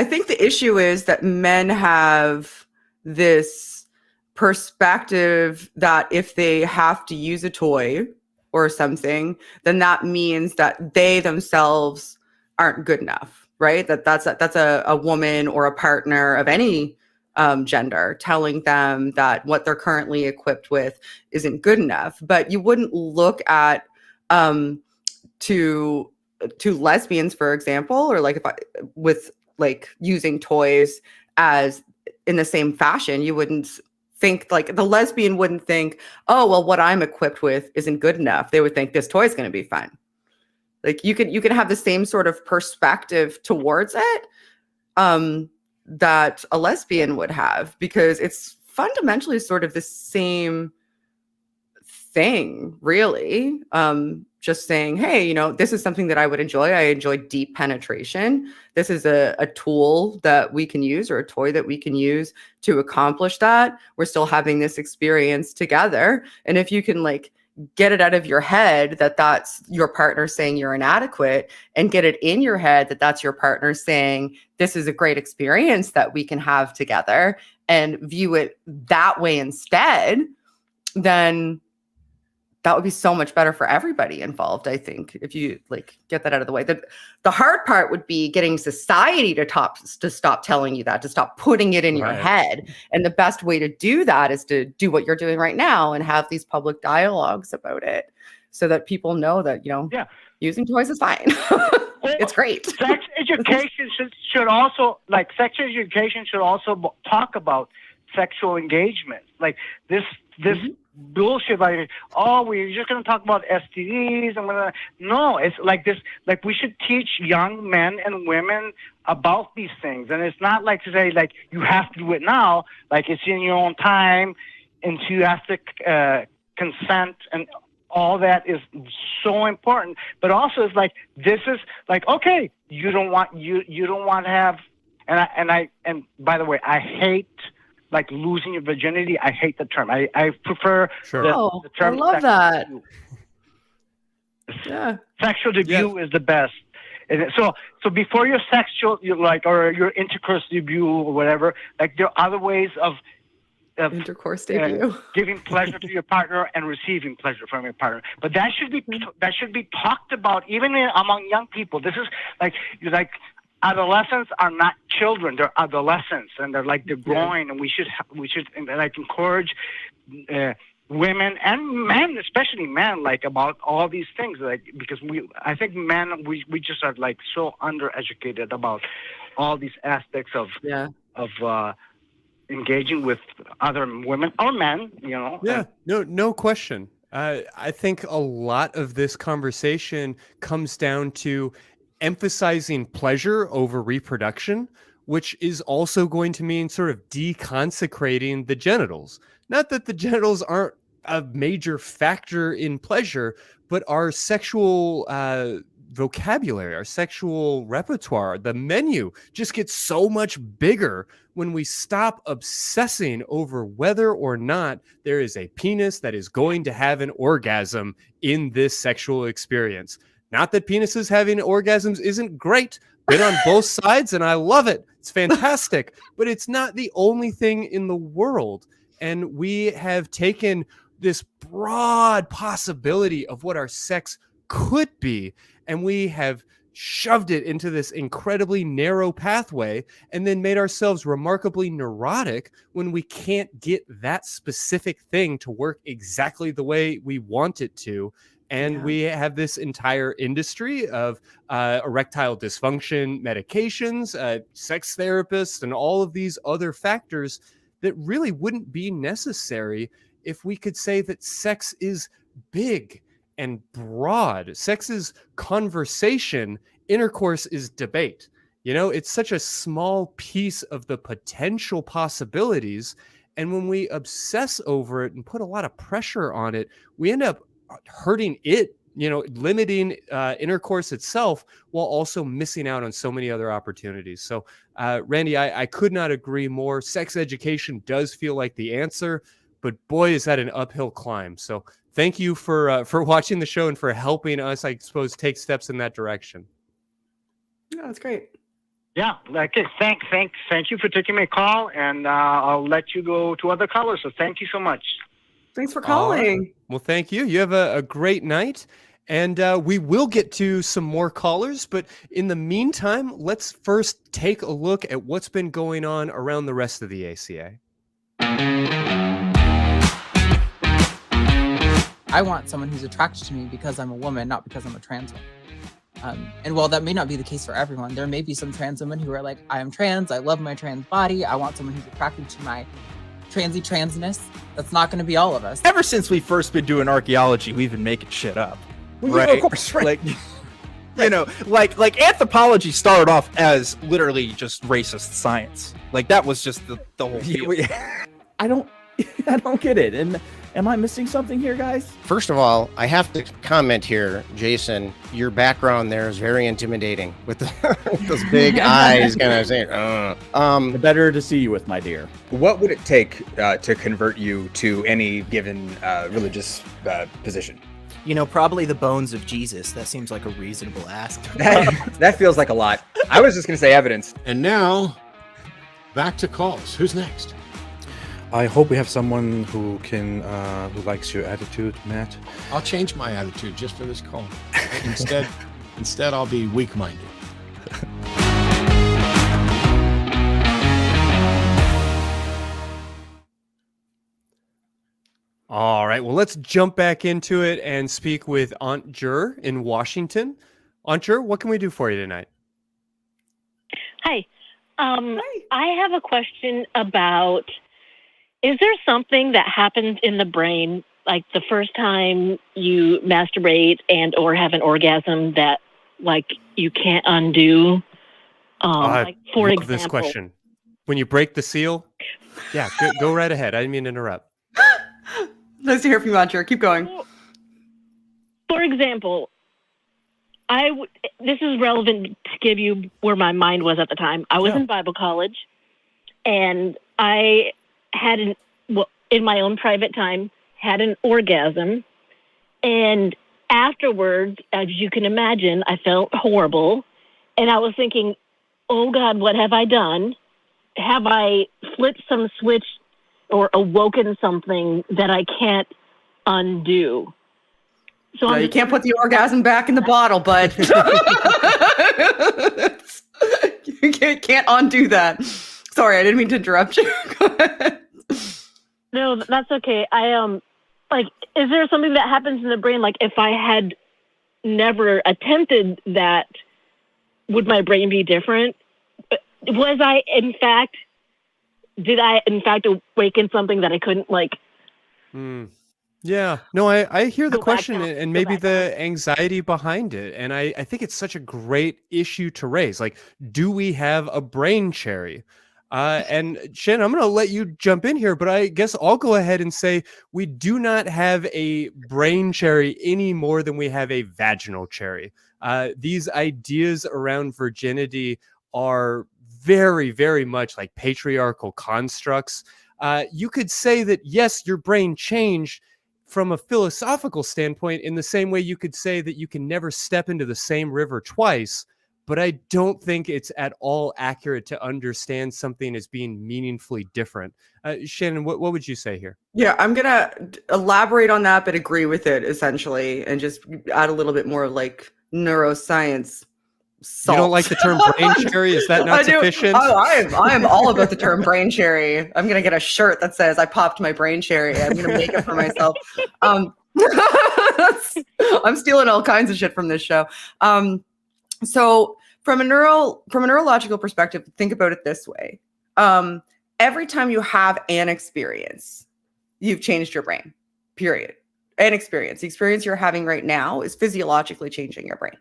think the issue is that men have this perspective that if they have to use a toy or something, then that means that they themselves aren't good enough, right? That's a woman or a partner of any gender telling them that what they're currently equipped with isn't good enough. But you wouldn't look at to lesbians, for example, or with using toys as in the same fashion. You wouldn't think the lesbian wouldn't think, oh, well, what I'm equipped with isn't good enough. They would think this toy is going to be fun. You can have the same sort of perspective towards it that a lesbian would have, because it's fundamentally sort of the same thing, really. Just saying, hey, this is something that I would enjoy. I enjoy deep penetration. This is a tool that we can use, or a toy that we can use to accomplish that. We're still having this experience together. And if you can get it out of your head that that's your partner saying you're inadequate, and get it in your head that that's your partner saying this is a great experience that we can have together, and view it that way instead, then that would be so much better for everybody involved, I think, if you get that out of the way. The hard part would be getting society to stop telling you that, to stop putting it in your head. And the best way to do that is to do what you're doing right now and have these public dialogues about it, so that people know that, using toys is fine. It's great. Sex education should also talk about sexual engagement. bullshit like, oh, we're just going to talk about STDs and whatever. No, it's like this. Like we should teach young men and women about these things, and it's not like to say like you have to do it now. Like it's in your own time, enthusiastic consent and all that is so important. But also it's like this is like, okay, you don't want to have, and by the way, I hate like losing your virginity. I hate the term. I prefer the term. I love that. Yeah, sexual debut is the best. And so before your sexual, or your intercourse debut or whatever, like there are other ways of intercourse debut, giving pleasure to your partner and receiving pleasure from your partner. But that should be talked about even among young people. This is like adolescents are not children; they're adolescents, and they're growing, and we should like encourage women and men, especially men, like about all these things, like because I think men we just are like so undereducated about all these aspects of engaging with other women or men, Yeah, no question. I think a lot of this conversation comes down to emphasizing pleasure over reproduction, which is also going to mean sort of deconsecrating the genitals. Not that the genitals aren't a major factor in pleasure, but our sexual vocabulary, our sexual repertoire, the menu just gets so much bigger when we stop obsessing over whether or not there is a penis that is going to have an orgasm in this sexual experience. Not that penises having orgasms isn't great. Been on both sides and I love it. It's fantastic, but it's not the only thing in the world. And we have taken this broad possibility of what our sex could be, and we have shoved it into this incredibly narrow pathway and then made ourselves remarkably neurotic when we can't get that specific thing to work exactly the way we want it to. And we have this entire industry of erectile dysfunction medications, sex therapists, and all of these other factors that really wouldn't be necessary if we could say that sex is big and broad. Sex is conversation. Intercourse is debate. It's such a small piece of the potential possibilities. And when we obsess over it and put a lot of pressure on it, we end up hurting it, limiting intercourse itself while also missing out on so many other opportunities. So, Randy, I could not agree more. Sex education does feel like the answer, but boy, is that an uphill climb. So thank you for watching the show and for helping us, I suppose, take steps in that direction. Yeah, that's great. Yeah, thank you for taking my call, and I'll let you go to other callers. So thank you so much. Thanks for calling. Right. Well, thank you. You have a great night. And we will get to some more callers. But in the meantime, let's first take a look at what's been going on around the rest of the ACA. I want someone who's attracted to me because I'm a woman, not because I'm a trans woman. And while that may not be the case for everyone, there may be some trans women who are like, I am trans, I love my trans body, I want someone who's attracted to my transness. That's not going to be all of us. Ever since we first been doing archaeology, we've been making shit up. Well, right? yeah, of course, right. Like anthropology started off as literally just racist science. Like that was just the whole field. I don't get it. And am I missing something here, guys? First of all, I have to comment here, Jason. Your background there is very intimidating with those big eyes, kind of saying, Better to see you with, my dear. What would it take to convert you to any given religious position? Probably the bones of Jesus. That seems like a reasonable ask. That feels like a lot. I was just going to say evidence. And now, back to calls. Who's next? I hope we have someone who likes your attitude, Matt. I'll change my attitude just for this call. Instead, I'll be weak-minded. All right, well, let's jump back into it and speak with Aunt Jur in Washington. Aunt Jur, what can we do for you tonight? Hi. I have a question about, is there something that happens in the brain like the first time you masturbate and or have an orgasm that like you can't undo? Like for love example, this question. When you break the seal? Yeah, go right ahead. I didn't mean to interrupt. Nice to hear from you, Andrea. Keep going. For example, this is relevant to give you where my mind was at the time. I was in Bible college, and I had in my own private time, had an orgasm. And afterwards, as you can imagine, I felt horrible. And I was thinking, oh God, what have I done? Have I flipped some switch or awoken something that I can't undo? So no, you can't put the orgasm back in the bottle, bud. You can't undo that. Sorry, I didn't mean to interrupt you. Go ahead. No, that's okay. Like, is there something that happens in the brain? Like, if I had never attempted that, would my brain be different? Did I in fact awaken something that I couldn't like? Yeah, no, I hear the question and maybe the anxiety behind it. And I think it's such a great issue to raise. Like, do we have a brain cherry? And Shannon, I'm going to let you jump in here, but I guess I'll go ahead and say we do not have a brain cherry any more than we have a vaginal cherry. These ideas around virginity are very, very much like patriarchal constructs. You could say that, yes, your brain changed from a philosophical standpoint in the same way you could say that you can never step into the same river twice. But I don't think it's at all accurate to understand something as being meaningfully different. Shannon, what would you say here? Yeah, I'm going to elaborate on that, but agree with it essentially, and just add a little bit more like neuroscience salt. You don't like the term brain cherry? Is that not sufficient? Oh, I am all about the term brain cherry. I'm going to get a shirt that says I popped my brain cherry. I'm going to make it for myself. I'm stealing all kinds of shit from this show. So from a neurological perspective, think about it this way. Every time you have an experience, you've changed your brain, period. An experience. The experience you're having right now is physiologically changing your brain.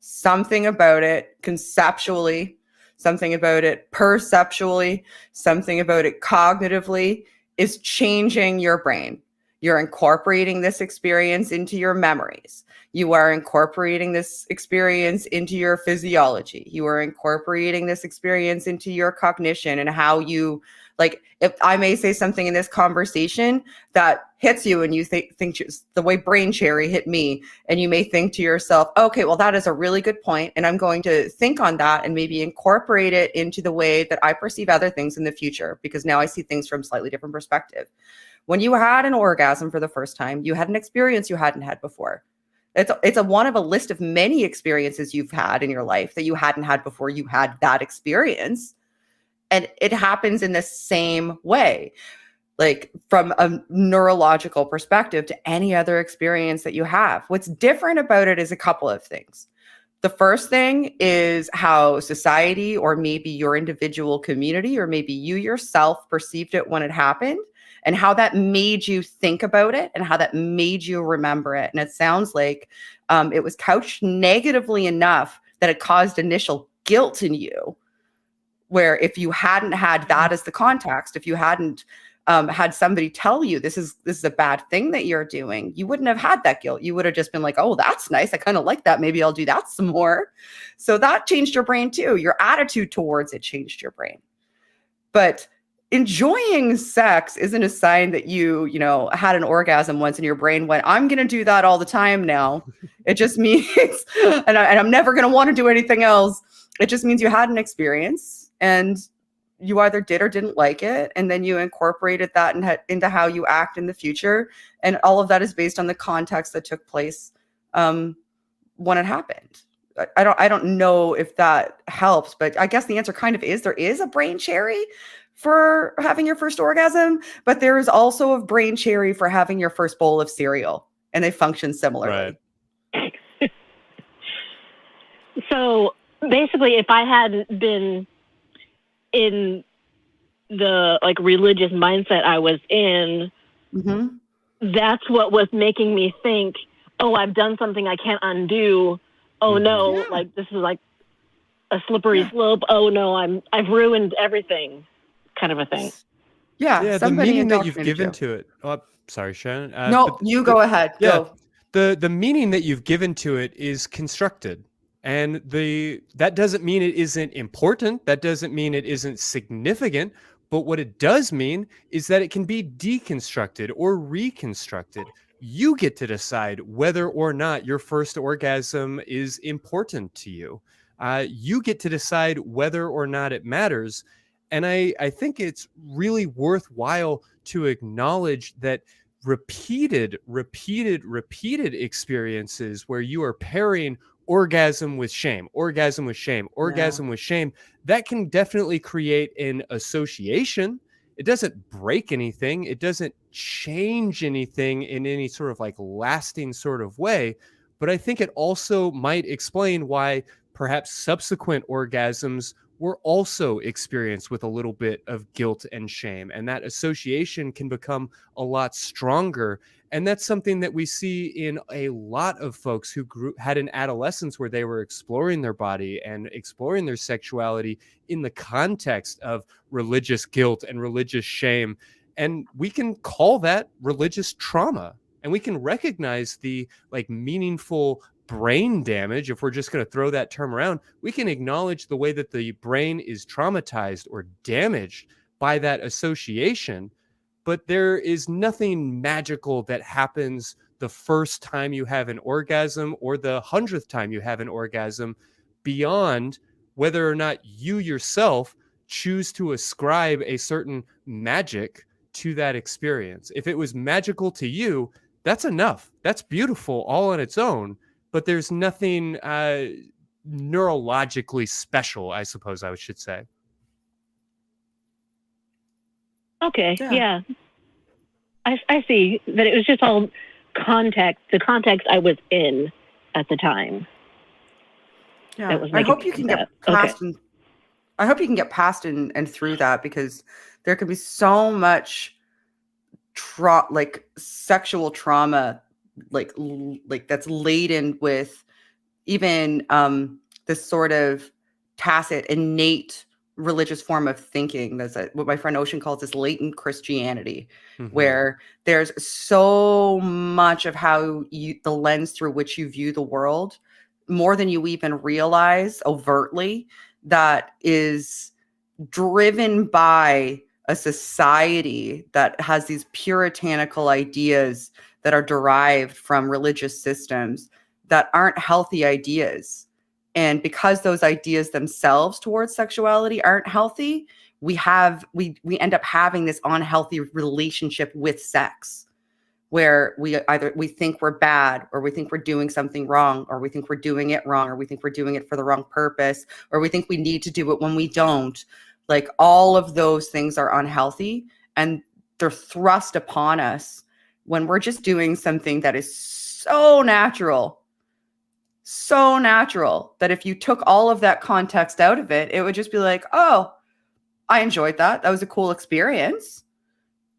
Something about it conceptually, something about it perceptually, something about it cognitively is changing your brain. You're incorporating this experience into your memories. You are incorporating this experience into your physiology. You are incorporating this experience into your cognition and how you, like, if I may say something in this conversation that hits you and you think the way brain cherry hit me, and you may think to yourself, okay, well, that is a really good point, and I'm going to think on that and maybe incorporate it into the way that I perceive other things in the future, because now I see things from a slightly different perspective. When you had an orgasm for the first time, you had an experience you hadn't had before. It's one of a list of many experiences you've had in your life that you hadn't had before you had that experience. And it happens in the same way, like from a neurological perspective to any other experience that you have. What's different about it is a couple of things. The first thing is how society, or maybe your individual community, or maybe you yourself perceived it when it happened, and how that made you think about it and how that made you remember it. And it sounds like it was couched negatively enough that it caused initial guilt in you, where if you hadn't had that as the context, if you hadn't had somebody tell you this is a bad thing that you're doing, you wouldn't have had that guilt. You would have just been like, oh, that's nice. I kind of like that. Maybe I'll do that some more. So that changed your brain too. Your attitude towards it changed your brain. But enjoying sex isn't a sign that you had an orgasm once and your brain went, I'm going to do that all the time now. It just means, and I'm never going to want to do anything else. It just means you had an experience and you either did or didn't like it. And then you incorporated that into how you act in the future. And all of that is based on the context that took place when it happened. I don't know if that helps, but I guess the answer kind of is there is a brain cherry for having your first orgasm, but there is also a brain cherry for having your first bowl of cereal, and they function similarly. Right. So basically, if I hadn't been in the like religious mindset I was in, that's what was making me think, oh, I've done something I can't undo. Oh no, like this is like a slippery slope. Oh no, I've ruined everything, kind of a thing. Yeah, the meaning that you've given to it. Oh, sorry, Shannon. No, you go ahead. Yeah, Go. the meaning that you've given to it is constructed, and that doesn't mean it isn't important. That doesn't mean it isn't significant. But what it does mean is that it can be deconstructed or reconstructed. You get to decide whether or not your first orgasm is important to you. You get to decide whether or not it matters. And I think it's really worthwhile to acknowledge that repeated experiences where you are pairing orgasm with shame, orgasm with shame, orgasm with shame, that can definitely create an association. It doesn't break anything. It doesn't change anything in any sort of like lasting sort of way. But I think it also might explain why perhaps subsequent orgasms were also experienced with a little bit of guilt and shame. And that association can become a lot stronger. And that's something that we see in a lot of folks who had an adolescence where they were exploring their body and exploring their sexuality in the context of religious guilt and religious shame. And we can call that religious trauma. And we can recognize the like meaningful brain damage. If we're just going to throw that term around, we can acknowledge the way that the brain is traumatized or damaged by that association. But there is nothing magical that happens the first time you have an orgasm or the 100th time you have an orgasm beyond whether or not you yourself choose to ascribe a certain magic to that experience. If it was magical to you, that's enough. That's beautiful all on its own. But there's nothing neurologically special, I suppose I should say. Okay, yeah. I see that it was just all context, the context I was in at the time. Yeah, I hope you can get past I hope you can get past and through that, because there can be so much like sexual trauma like that's laden with even this sort of tacit innate religious form of thinking. That's what my friend Ocean calls this latent Christianity, where there's so much of how the lens through which you view the world, more than you even realize overtly, that is driven by a society that has these puritanical ideas that are derived from religious systems that aren't healthy ideas. And because those ideas themselves towards sexuality aren't healthy, we end up having this unhealthy relationship with sex, where we think we're bad, or we think we're doing something wrong, or we think we're doing it wrong, or we think we're doing it for the wrong purpose, or we think we need to do it when we don't. Like, all of those things are unhealthy, and they're thrust upon us when we're just doing something that is so natural that if you took all of that context out of it, it would just be like, oh, I enjoyed that. That was a cool experience.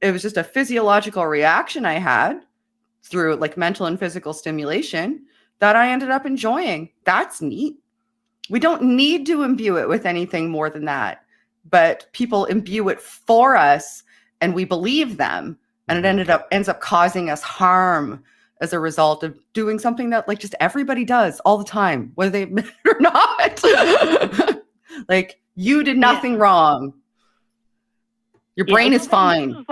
It was just a physiological reaction I had through like mental and physical stimulation that I ended up enjoying. That's neat. We don't need to imbue it with anything more than that, but people imbue it for us and we believe them. And it ends up causing us harm as a result of doing something that like just everybody does all the time, whether they admit it or not. Like, you did nothing wrong. Your brain is fine.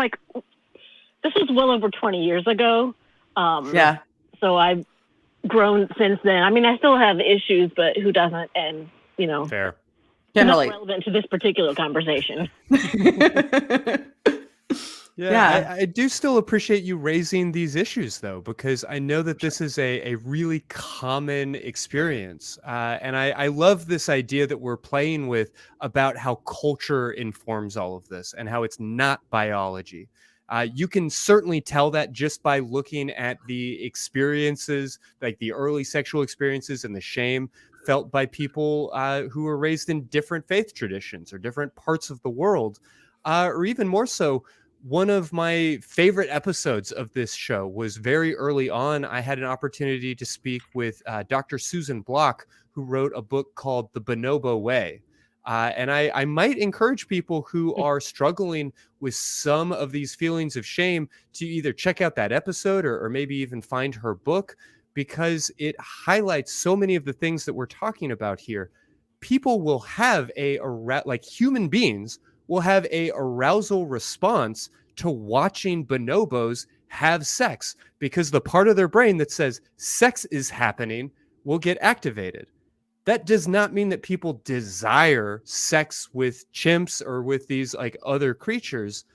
This was well over 20 years ago. So I've grown since then. I mean, I still have issues, but who doesn't? And, fair. Generally not relevant to this particular conversation. Yeah. I do still appreciate you raising these issues, though, because I know that this is a really common experience. And I love this idea that we're playing with about how culture informs all of this and how it's not biology. You can certainly tell that just by looking at the experiences, like the early sexual experiences and the shame felt by people who were raised in different faith traditions or different parts of the world, or even more so, one of my favorite episodes of this show was very early on. I had an opportunity to speak with Dr. Susan Block, who wrote a book called The Bonobo Way. And I might encourage people who are struggling with some of these feelings of shame to either check out that episode or maybe even find her book, because it highlights so many of the things that we're talking about here. People will have like human beings will have a arousal response to watching bonobos have sex, because the part of their brain that says sex is happening will get activated. That does not mean that people desire sex with chimps or with these like other creatures,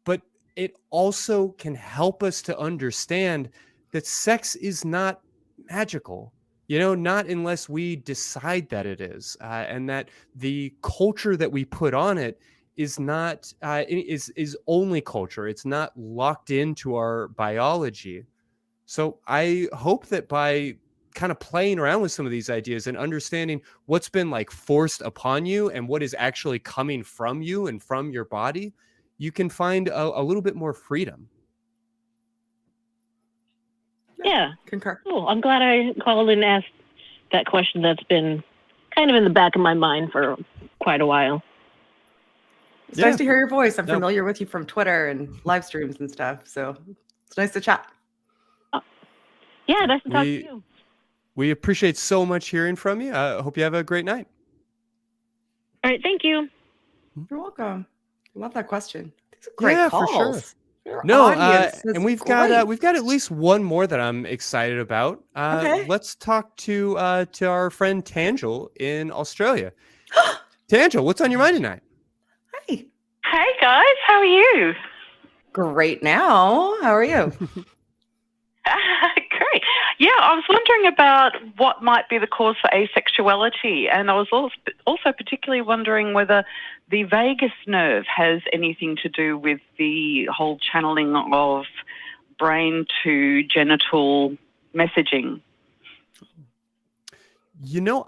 but it also can help us to understand that sex is not magical, not unless we decide that it is, and that the culture that we put on it is not is only culture. It's not locked into our biology. So I hope that by kind of playing around with some of these ideas and understanding what's been like forced upon you and what is actually coming from you and from your body, you can find a little bit more freedom. Yeah. Concur. Cool. I'm glad I called and asked that question that's been kind of in the back of my mind for quite a while. It's nice to hear your voice. I'm familiar with you from Twitter and live streams and stuff. So it's nice to chat. Yeah, nice to talk to you. We appreciate so much hearing from you. I hope you have a great night. All right. Thank you. You're welcome. Love that question. These are great calls. For sure. Your No, audience is and we've great. got at least one more that I'm excited about. Okay. Let's talk to our friend Tangel in Australia. Tangel, what's on your mind tonight? Hey guys, how are you? Great now. How are you? Great. Yeah, I was wondering about what might be the cause for asexuality, and I was also particularly wondering whether the vagus nerve has anything to do with the whole channeling of brain to genital messaging.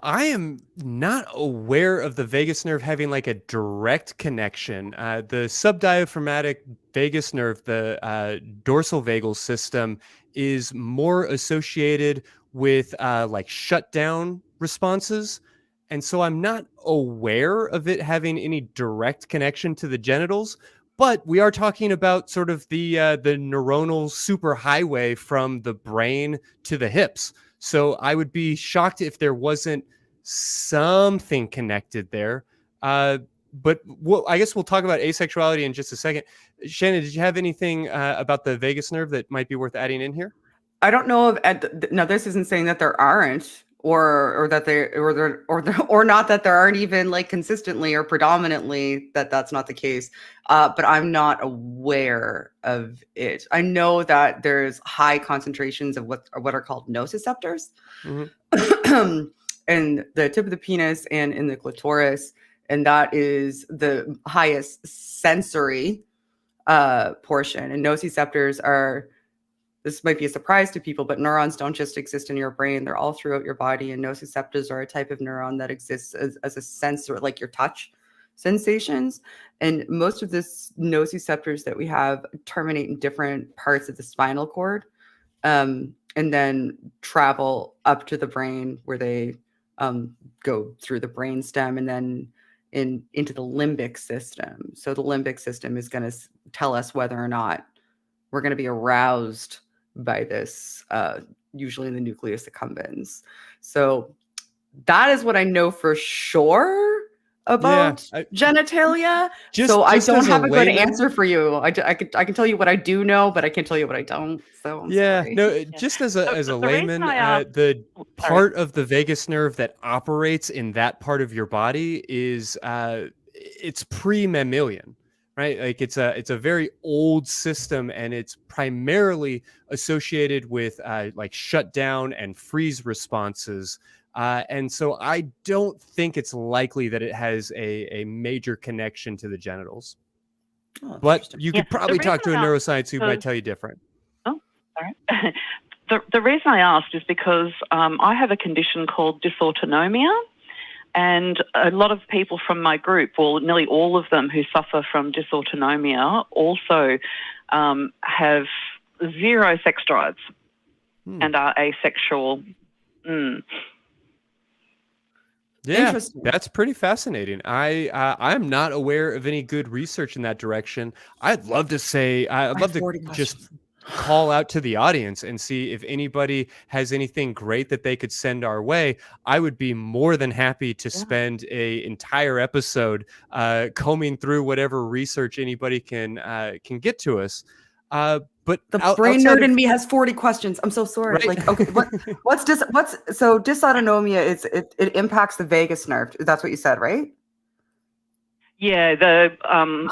I am not aware of the vagus nerve having like a direct connection. The subdiaphragmatic vagus nerve, the dorsal vagal system, is more associated with like shutdown responses. And so I'm not aware of it having any direct connection to the genitals. But we are talking about sort of the neuronal superhighway from the brain to the hips. So I would be shocked if there wasn't something connected there. But I guess we'll talk about asexuality in just a second. Shannon, did you have anything about the vagus nerve that might be worth adding in here? I don't know if no, this isn't saying that there aren't, or that or not that there aren't even like consistently or predominantly that's not the case. But I'm not aware of it. I know that there's high concentrations of what are called nociceptors, in the tip of the penis and in the clitoris, and that is the highest sensory portion. And nociceptors are, this might be a surprise to people, but neurons don't just exist in your brain. They're all throughout your body. And nociceptors are a type of neuron that exists as a sensor, like your touch sensations. And most of this nociceptors that we have terminate in different parts of the spinal cord, and then travel up to the brain, where they go through the brain stem and then into the limbic system. So the limbic system is going to tell us whether or not we're going to be aroused by this, usually in the nucleus accumbens. So that is what I know for sure about genitalia. So I don't have a good answer for you. I can tell you what I do know, but I can't tell you what I don't. So just as a layman, the part of the vagus nerve that operates in that part of your body is it's pre-mammalian. Right, like it's a very old system, and it's primarily associated with like shutdown and freeze responses, and so I don't think it's likely that it has a major connection to the genitals. But you could probably talk to a neuroscience who might tell you different. Oh, sorry. The reason I asked is because I have a condition called dysautonomia. And a lot of people from my group, well, nearly all of them who suffer from dysautonomia, also have zero sex drives and are asexual. Yeah, that's pretty fascinating. I'm not aware of any good research in that direction. I'd love to just call out to the audience and see if anybody has anything great that they could send our way. I would be more than happy to spend a entire episode combing through whatever research anybody can get to us. But the brain nerd in me has 40 questions. I'm so sorry. Right? Like, okay, so dysautonomia it impacts the vagus nerve. That's what you said, right? Yeah, the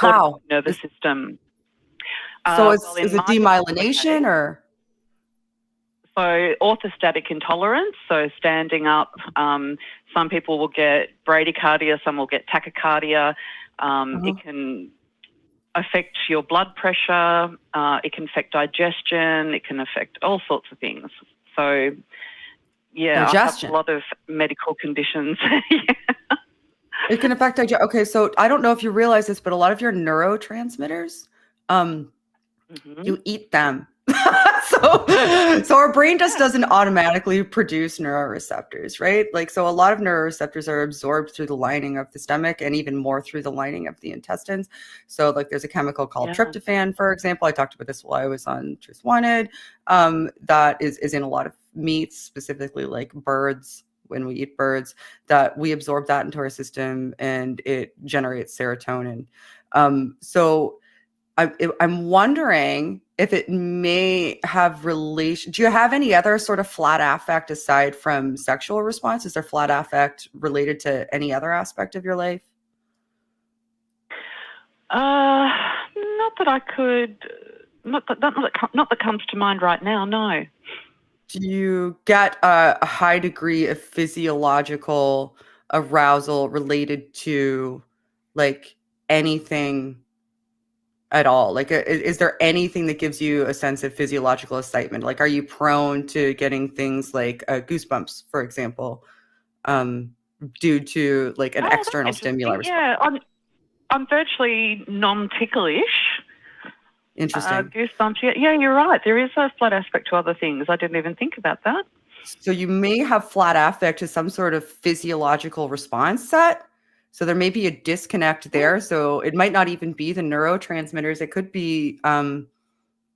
How? nervous system. So is it demyelination or? So orthostatic intolerance, so standing up. Some people will get bradycardia, some will get tachycardia. It can affect your blood pressure, it can affect digestion, it can affect all sorts of things. So, yeah, digestion. I have a lot of medical conditions. It can affect digestion. Okay, so I don't know if you realize this, but a lot of your neurotransmitters, you eat them. So our brain just doesn't automatically produce neuroreceptors, right? Like, so a lot of neuroreceptors are absorbed through the lining of the stomach and even more through the lining of the intestines. So like there's a chemical called tryptophan, for example. I talked about this while I was on Truth Wanted. That is in a lot of meats, specifically like birds. When we eat birds, that we absorb that into our system and it generates serotonin. So I'm wondering if it may have relation. Do you have any other sort of flat affect aside from sexual response? Is there flat affect related to any other aspect of your life? Not that I could. Not that comes to mind right now. No. Do you get a high degree of physiological arousal related to like anything at all? Like, is there anything that gives you a sense of physiological excitement? Like, are you prone to getting things like goosebumps, for example, due to like an external stimuli response? Yeah, I'm virtually non-ticklish. Interesting. Goosebumps. Yeah, you're right. There is a flat aspect to other things. I didn't even think about that. So you may have flat affect to some sort of physiological response set. So there may be a disconnect there. So it might not even be the neurotransmitters. It could be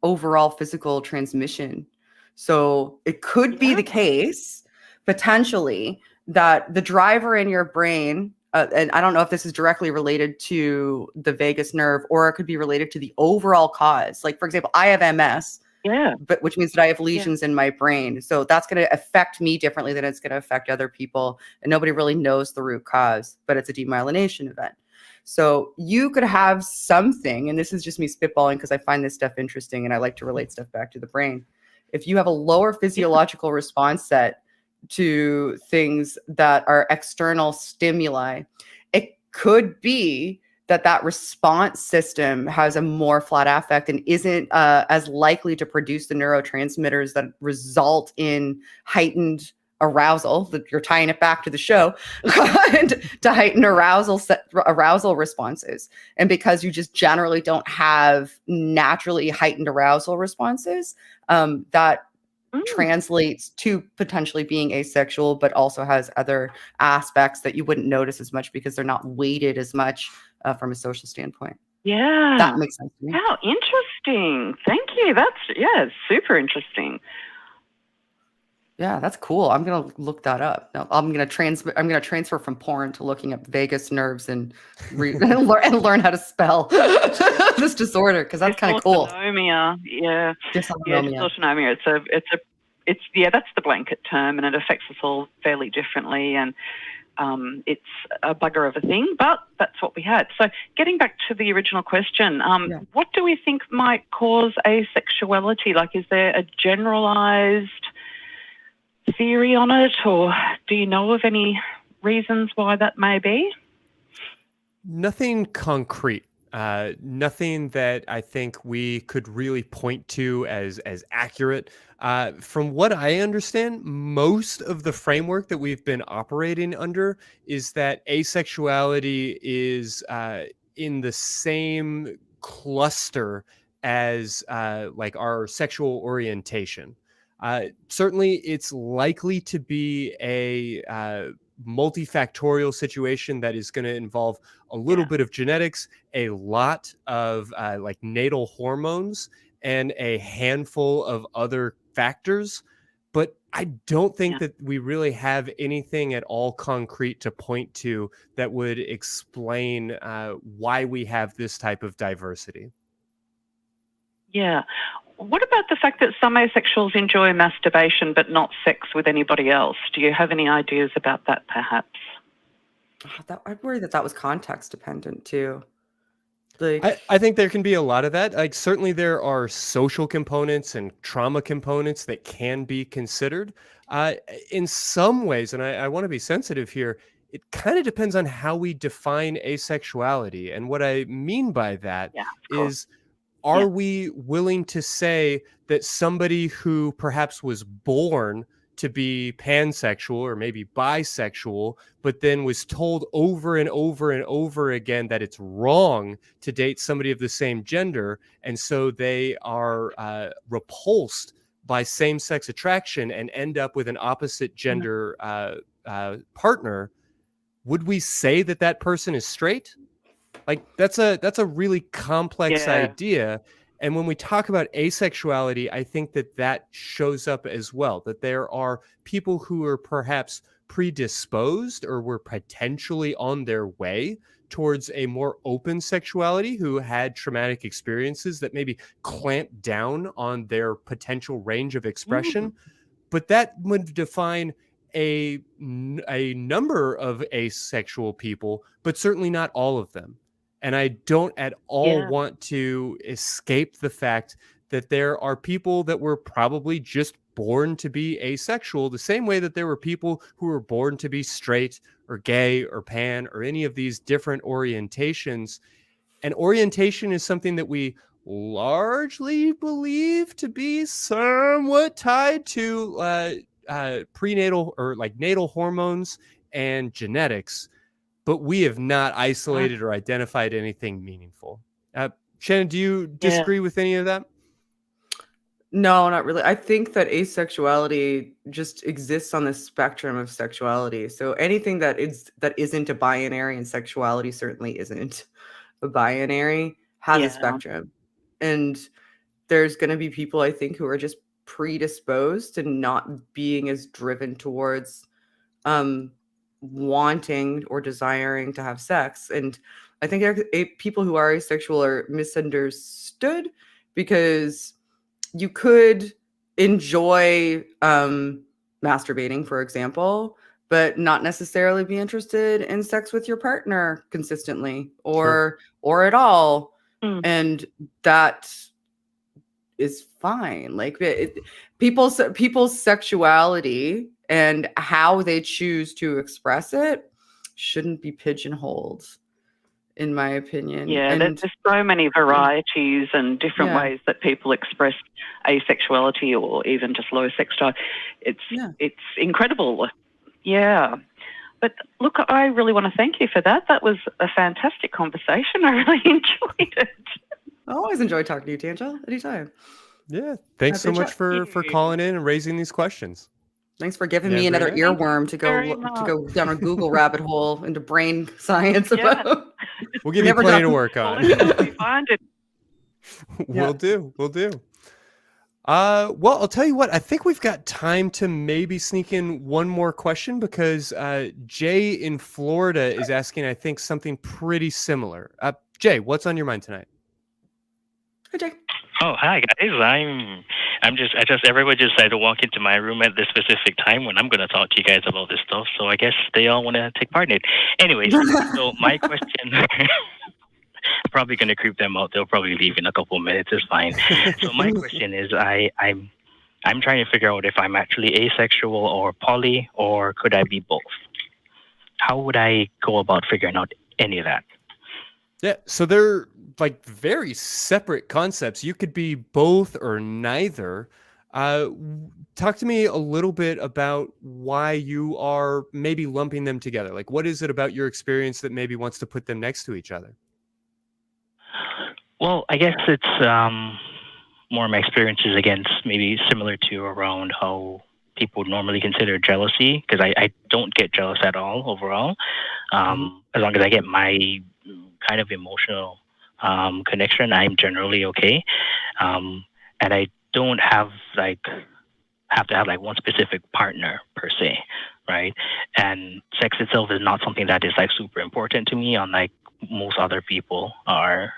overall physical transmission. So it could be the case, potentially, that the driver in your brain, and I don't know if this is directly related to the vagus nerve, or it could be related to the overall cause. Like, for example, I have MS. But which means that I have lesions in my brain. So that's going to affect me differently than it's going to affect other people. And nobody really knows the root cause, but it's a demyelination event. So you could have something, and this is just me spitballing because I find this stuff interesting and I like to relate stuff back to the brain. If you have a lower physiological response set to things that are external stimuli, it could be that response system has a more flat affect and isn't as likely to produce the neurotransmitters that result in heightened arousal. That you're tying it back to the show, and to heighten arousal responses. And because you just generally don't have naturally heightened arousal responses, that translates to potentially being asexual, but also has other aspects that you wouldn't notice as much because they're not weighted as much from a social standpoint. Yeah. That makes sense to me. How interesting. Thank you. It's super interesting. Yeah, that's cool. I'm going to look that up. Now, I'm going to transfer from porn to looking up vagus nerves and learn how to spell this disorder, because that's kind of cool. Dysautonomia. Yeah. Dysautonomia. It's that's the blanket term, and it affects us all fairly differently, and it's a bugger of a thing, but that's what we had. So getting back to the original question, what do we think might cause asexuality? Like, is there a generalized theory on it, or do you know of any reasons why that may be? Nothing concrete. Nothing that I think we could really point to as accurate. From what I understand, most of the framework that we've been operating under is that asexuality is in the same cluster as like our sexual orientation. Certainly, it's likely to be a multifactorial situation that is going to involve a little bit of genetics, a lot of like natal hormones, and a handful of other factors. But I don't think that we really have anything at all concrete to point to that would explain why we have this type of diversity. Yeah. What about the fact that some asexuals enjoy masturbation but not sex with anybody else? Do you have any ideas about that, perhaps? I worry that was context dependent too. I think there can be a lot of that. Like certainly there are social components and trauma components that can be considered. In some ways, and I want to be sensitive here, it kind of depends on how we define asexuality. And what I mean by that is, are we willing to say that somebody who perhaps was born to be pansexual or maybe bisexual, but then was told over and over and over again that it's wrong to date somebody of the same gender, and so they are repulsed by same-sex attraction and end up with an opposite gender partner, would we say that that person is straight? Like that's a really complex idea. And when we talk about asexuality, I think that shows up as well, that there are people who are perhaps predisposed or were potentially on their way towards a more open sexuality, who had traumatic experiences that maybe clamped down on their potential range of expression. But that would define a number of asexual people, but certainly not all of them. And I don't at all want to escape the fact that there are people that were probably just born to be asexual, the same way that there were people who were born to be straight or gay or pan or any of these different orientations. And orientation is something that we largely believe to be somewhat tied to prenatal or like natal hormones and genetics. But we have not isolated or identified anything meaningful. Shannon, do you disagree with any of that? No, not really. I think that asexuality just exists on the spectrum of sexuality. So anything that isn't a binary, and sexuality certainly isn't a binary, has a spectrum. And there's going to be people, I think, who are just predisposed to not being as driven towards wanting or desiring to have sex. And I think people who are asexual are misunderstood, because you could enjoy masturbating, for example, but not necessarily be interested in sex with your partner consistently or at all. And that is fine. Like people's sexuality and how they choose to express it shouldn't be pigeonholed, in my opinion. Yeah, there's so many varieties and different ways that people express asexuality or even just low sex drive. It's incredible. Yeah. But look, I really want to thank you for that. That was a fantastic conversation. I really enjoyed it. I always enjoy talking to you, Tangel, anytime. Yeah. Thanks so much for calling in and raising these questions. Thanks for giving me another earworm to go down a Google rabbit hole into brain science about. We'll give you plenty to work on. Find it. We'll do. Well, I'll tell you what. I think we've got time to maybe sneak in one more question, because Jay in Florida is asking, I think, something pretty similar. Jay, what's on your mind tonight? Hi, Jay. Oh, hi guys. Everybody just decided to walk into my room at this specific time when I'm going to talk to you guys about this stuff. So I guess they all want to take part in it. Anyways, so my question, I'm probably going to creep them out. They'll probably leave in a couple of minutes. It's fine. So my question is, I'm trying to figure out if I'm actually asexual or poly, or could I be both? How would I go about figuring out any of that? Yeah, so they're like very separate concepts. You could be both or neither. Talk to me a little bit about why you are maybe lumping them together. Like, what is it about your experience that maybe wants to put them next to each other? Well, I guess it's more my experiences against maybe similar to around how people normally consider jealousy, because I don't get jealous at all overall. As long as I get my kind of emotional connection, I'm generally okay. And I don't have to have like one specific partner per se, right? And sex itself is not something that is like super important to me, unlike most other people are,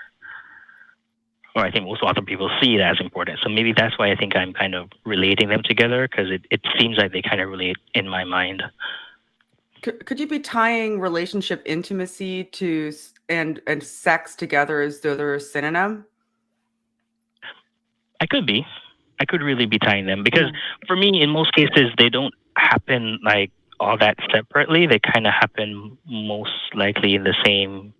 or I think most other people see it as important. So maybe that's why I think I'm kind of relating them together, because it seems like they kind of relate in my mind. Could you be tying relationship intimacy to and sex together as though they're a synonym? I could really be tying them, because for me, in most cases, they don't happen like all that separately. They kind of happen most likely in the same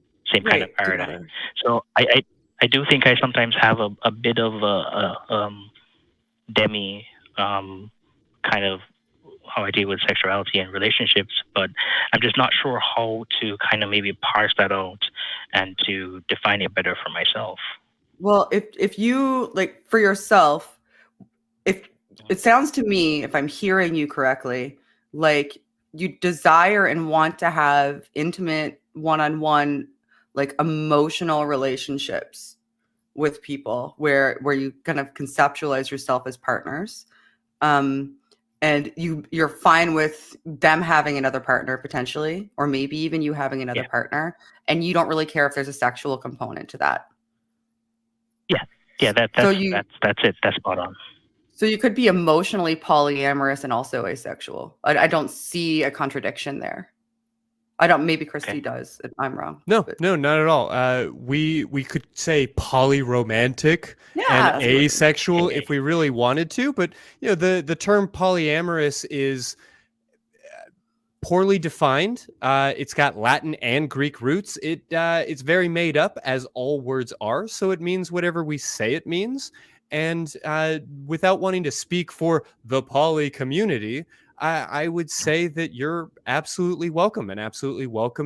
kind of paradigm. Together. So I do think I sometimes have a bit of a demi kind of how I deal with sexuality and relationships, but I'm just not sure how to kind of maybe parse that out and to define it better for myself. Well, if you like for yourself, if it sounds to me, if I'm hearing you correctly, like you desire and want to have intimate one-on-one, like emotional relationships with people where you kind of conceptualize yourself as partners. And you're fine with them having another partner potentially, or maybe even you having another partner, and you don't really care if there's a sexual component to that. Yeah, that's it. That's spot on. So you could be emotionally polyamorous and also asexual. I don't see a contradiction there. I don't. Maybe Christy does. I'm wrong. No, not at all. We could say polyromantic and asexual if we really wanted to, but you know the term polyamorous is poorly defined. It's got Latin and Greek roots. It's very made up, as all words are. So it means whatever we say it means. And without wanting to speak for the poly community, I would say that you're absolutely welcome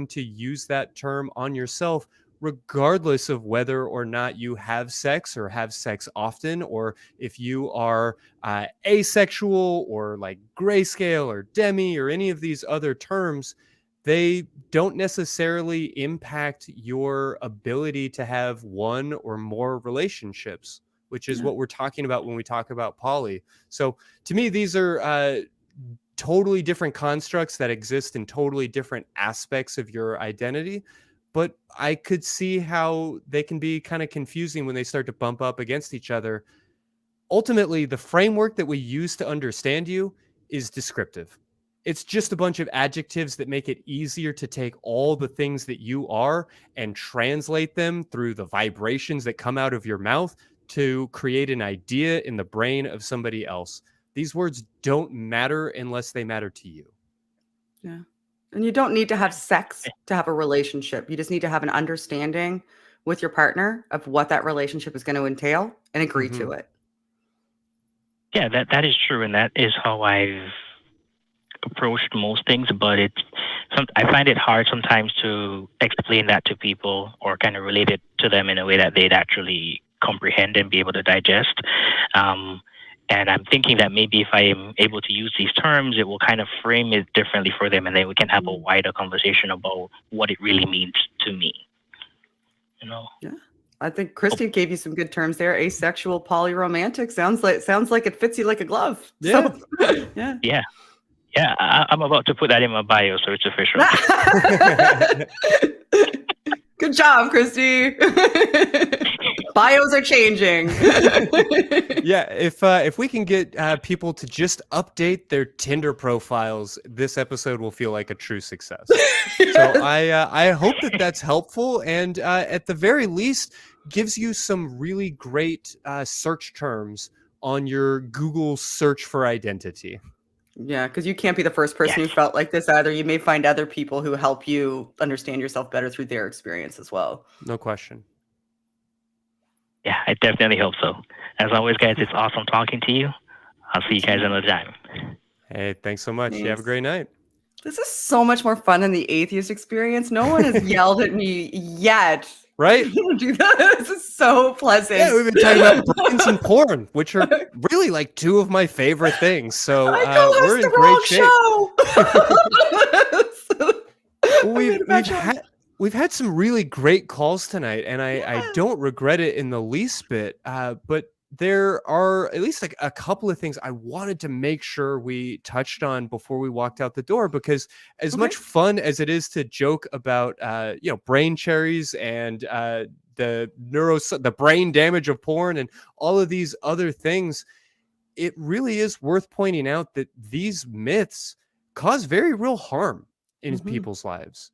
to use that term on yourself, regardless of whether or not you have sex or have sex often, or if you are asexual or like grayscale or demi or any of these other terms. They don't necessarily impact your ability to have one or more relationships, which is what we're talking about when we talk about poly. So to me, these are totally different constructs that exist in totally different aspects of your identity. But I could see how they can be kind of confusing when they start to bump up against each other. Ultimately, the framework that we use to understand you is descriptive. It's just a bunch of adjectives that make it easier to take all the things that you are and translate them through the vibrations that come out of your mouth to create an idea in the brain of somebody else. These words don't matter unless they matter to you. Yeah. And you don't need to have sex to have a relationship. You just need to have an understanding with your partner of what that relationship is going to entail and agree to it. Yeah, that is true. And that is how I've approached most things. But I find it hard sometimes to explain that to people or kind of relate it to them in a way that they'd actually comprehend and be able to digest. And I'm thinking that maybe if I am able to use these terms, it will kind of frame it differently for them, and then we can have a wider conversation about what it really means to me. You know? Yeah. I think Christy gave you some good terms there. Asexual, polyromantic sounds like it fits you like a glove. Yeah. So, yeah. Yeah. I'm about to put that in my bio, so it's official. Good job, Christy. Bios are changing. Yeah, if we can get people to just update their Tinder profiles, this episode will feel like a true success. So I hope that that's helpful, and at the very least gives you some really great search terms on your Google search for identity. Yeah, because you can't be the first person who felt like this either. You may find other people who help you understand yourself better through their experience as well. No question. Yeah, I definitely hope so. As always, guys, it's awesome talking to you. I'll see you guys another time. Hey, thanks so much. You have a great night. This is so much more fun than the atheist experience. No one has yelled at me yet. Right? Do that. This is so pleasant. Yeah, we've been talking about brains and porn, which are really like two of my favorite things. So we're in great shape. We've had some really great calls tonight, and I don't regret it in the least bit. But there are at least like a couple of things I wanted to make sure we touched on before we walked out the door, because as much fun as it is to joke about brain cherries and the brain damage of porn and all of these other things, it really is worth pointing out that these myths cause very real harm in people's lives.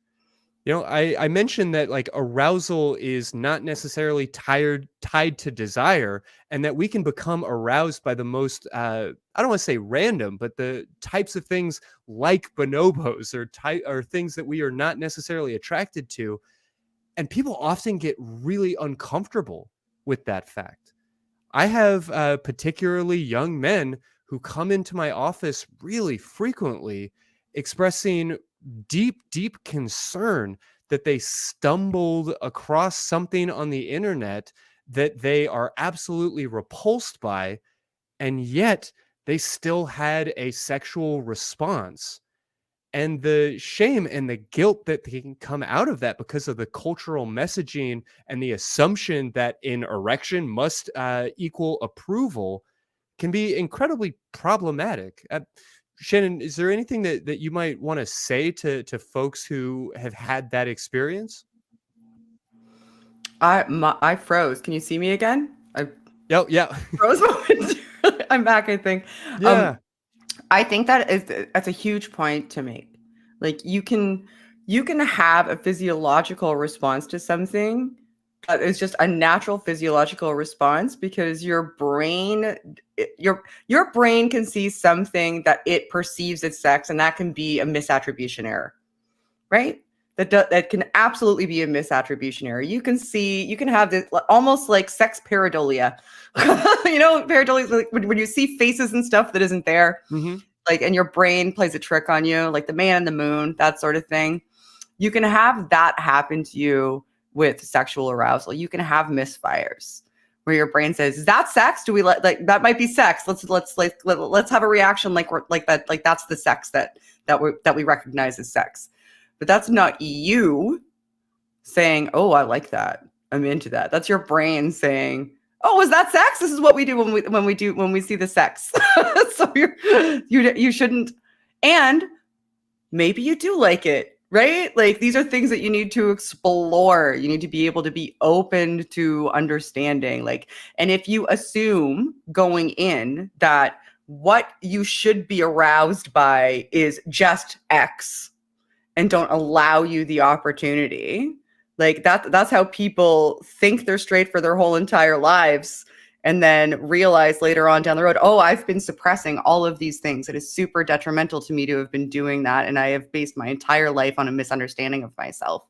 I mentioned that like arousal is not necessarily tied to desire, and that we can become aroused by the most, I don't want to say random, but the types of things like bonobos or things that we are not necessarily attracted to. And people often get really uncomfortable with that fact. I have particularly young men who come into my office really frequently expressing deep concern that they stumbled across something on the internet that they are absolutely repulsed by, and yet they still had a sexual response. And the shame and the guilt that can come out of that because of the cultural messaging and the assumption that an erection must equal approval can be incredibly problematic. Shannon, is there anything that you might want to say to folks who have had that experience? I froze. Can you see me again? Yeah. Froze. I'm back, I think. Yeah. I think that's a huge point to make. Like you can have a physiological response to something that is just a natural physiological response because your brain can see something that it perceives as sex, and that can be a misattribution error, right? That can absolutely be a misattribution error. You can have this almost like sex pareidolia. Pareidolia is like when you see faces and stuff that isn't there, like, and your brain plays a trick on you, like the man in the moon, that sort of thing. You can have that happen to you with sexual arousal. You can have misfires where your brain says, "Is that sex? Do we like that might be sex? Let's have a reaction like we're like that, like that's the sex that we recognize as sex." But that's not you saying, "Oh, I like that. I'm into that." That's your brain saying, "Oh, is that sex? This is what we do when we see the sex." So you shouldn't. And maybe you do like it, right? Like these are things that you need to explore. You need to be able to be open to understanding. Like, and if you assume going in that what you should be aroused by is just X, and don't allow you the opportunity, like that's how people think they're straight for their whole entire lives, and then realize later on down the road, oh, I've been suppressing all of these things. It is super detrimental to me to have been doing that, and I have based my entire life on a misunderstanding of myself.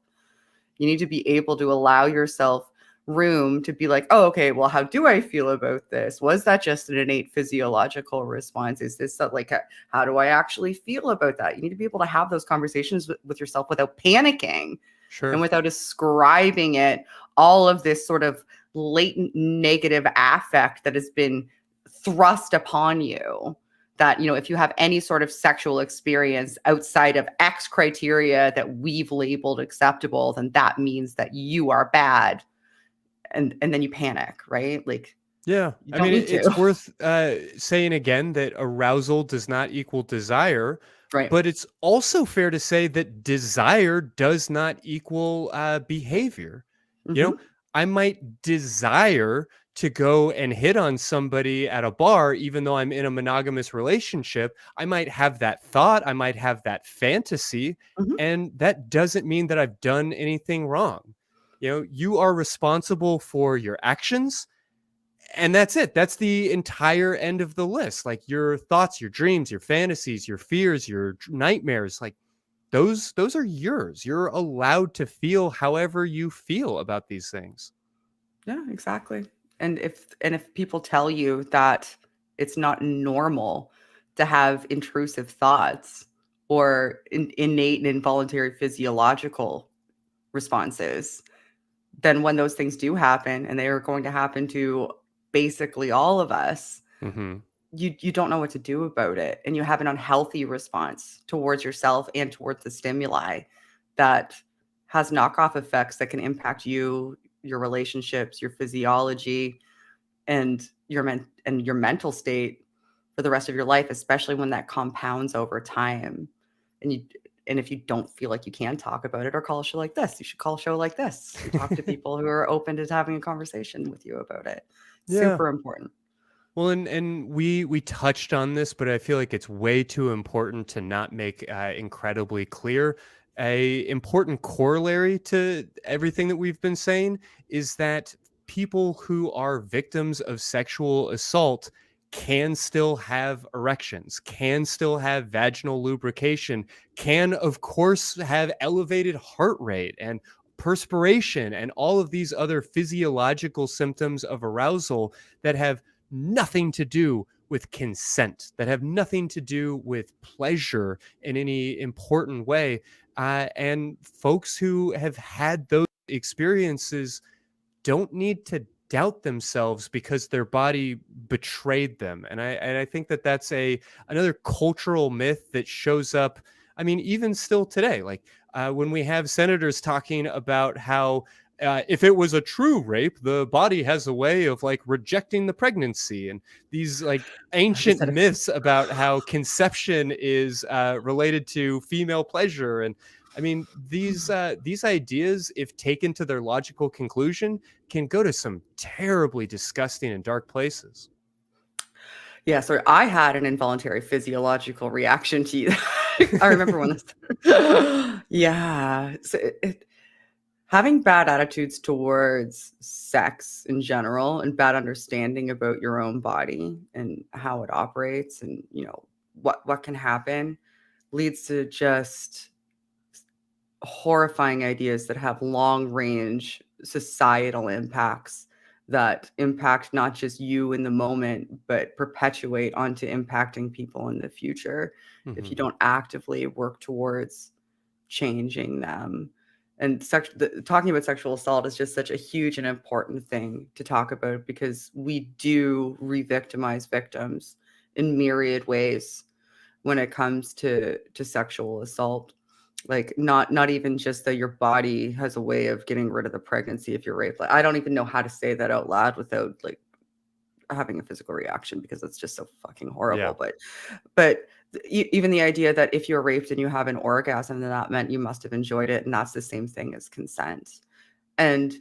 You need to be able to allow yourself room to be like, oh, okay, well, how do I feel about this? Was that just an innate physiological response? Is this like, how do I actually feel about that? You need to be able to have those conversations with yourself without panicking. Sure. And without ascribing it all of this sort of latent negative affect that has been thrust upon you. That, if you have any sort of sexual experience outside of X criteria that we've labeled acceptable, then that means that you are bad. And then you panic, right? Like, yeah. I mean, it's worth saying again that arousal does not equal desire. Right. But it's also fair to say that desire does not equal behavior. I might desire to go and hit on somebody at a bar, even though I'm in a monogamous relationship. I might have that thought. I might have that fantasy. And that doesn't mean that I've done anything wrong. You are responsible for your actions. And that's it. That's the entire end of the list. Like your thoughts, your dreams, your fantasies, your fears, your nightmares, like those are yours. You're allowed to feel however you feel about these things. Yeah, exactly. And if people tell you that it's not normal to have intrusive thoughts or innate and involuntary physiological responses, then when those things do happen, and they are going to happen to basically all of us, Mm-hmm. you don't know what to do about it, and you have an unhealthy response towards yourself and towards the stimuli that has knockoff effects that can impact you, your relationships, your physiology, and your mental state for the rest of your life, especially when that compounds over time. And if you don't feel like you can talk about it, or call a show like this, you should call a show like this. Talk to people who are open to having a conversation with you about it. Yeah. Super important. Well, and we touched on this, but I feel like it's way too important to not make incredibly clear. A important corollary to everything that we've been saying is that people who are victims of sexual assault can still have erections, can still have vaginal lubrication, can of course have elevated heart rate and perspiration and all of these other physiological symptoms of arousal that have nothing to do with consent, that have nothing to do with pleasure in any important way. And folks who have had those experiences don't need to doubt themselves because their body betrayed them. And I think that that's another cultural myth that shows up. I mean, even still today, like when we have senators talking about how if it was a true rape, the body has a way of like rejecting the pregnancy, and these like ancient myths about how conception is related to female pleasure. And I mean, these ideas, if taken to their logical conclusion, can go to some terribly disgusting and dark places. Yeah, so I had an involuntary physiological reaction to you. I remember when this. Yeah, so having bad attitudes towards sex in general, and bad understanding about your own body and how it operates, and what can happen, leads to just horrifying ideas that have long range societal impacts that impact not just you in the moment, but perpetuate onto impacting people in the future if you don't actively work towards changing them. And talking about sexual assault is just such a huge and important thing to talk about, because we do re-victimize victims in myriad ways when it comes to sexual assault. Like not even just that your body has a way of getting rid of the pregnancy if you're raped. Like, I don't even know how to say that out loud without like having a physical reaction, because it's just so fucking horrible. Yeah. But even the idea that if you're raped and you have an orgasm, then that meant you must have enjoyed it, and that's the same thing as consent. And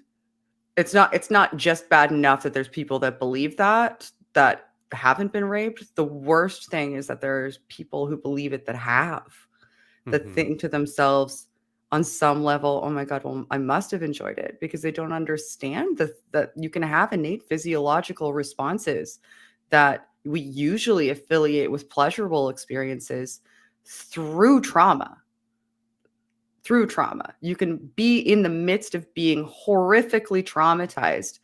it's not just bad enough that there's people that believe that haven't been raped. The worst thing is that there's people who believe it that have, that think to themselves on some level, oh my God, well, I must have enjoyed it, because they don't understand that you can have innate physiological responses that we usually affiliate with pleasurable experiences through trauma. Through trauma. You can be in the midst of being horrifically traumatized,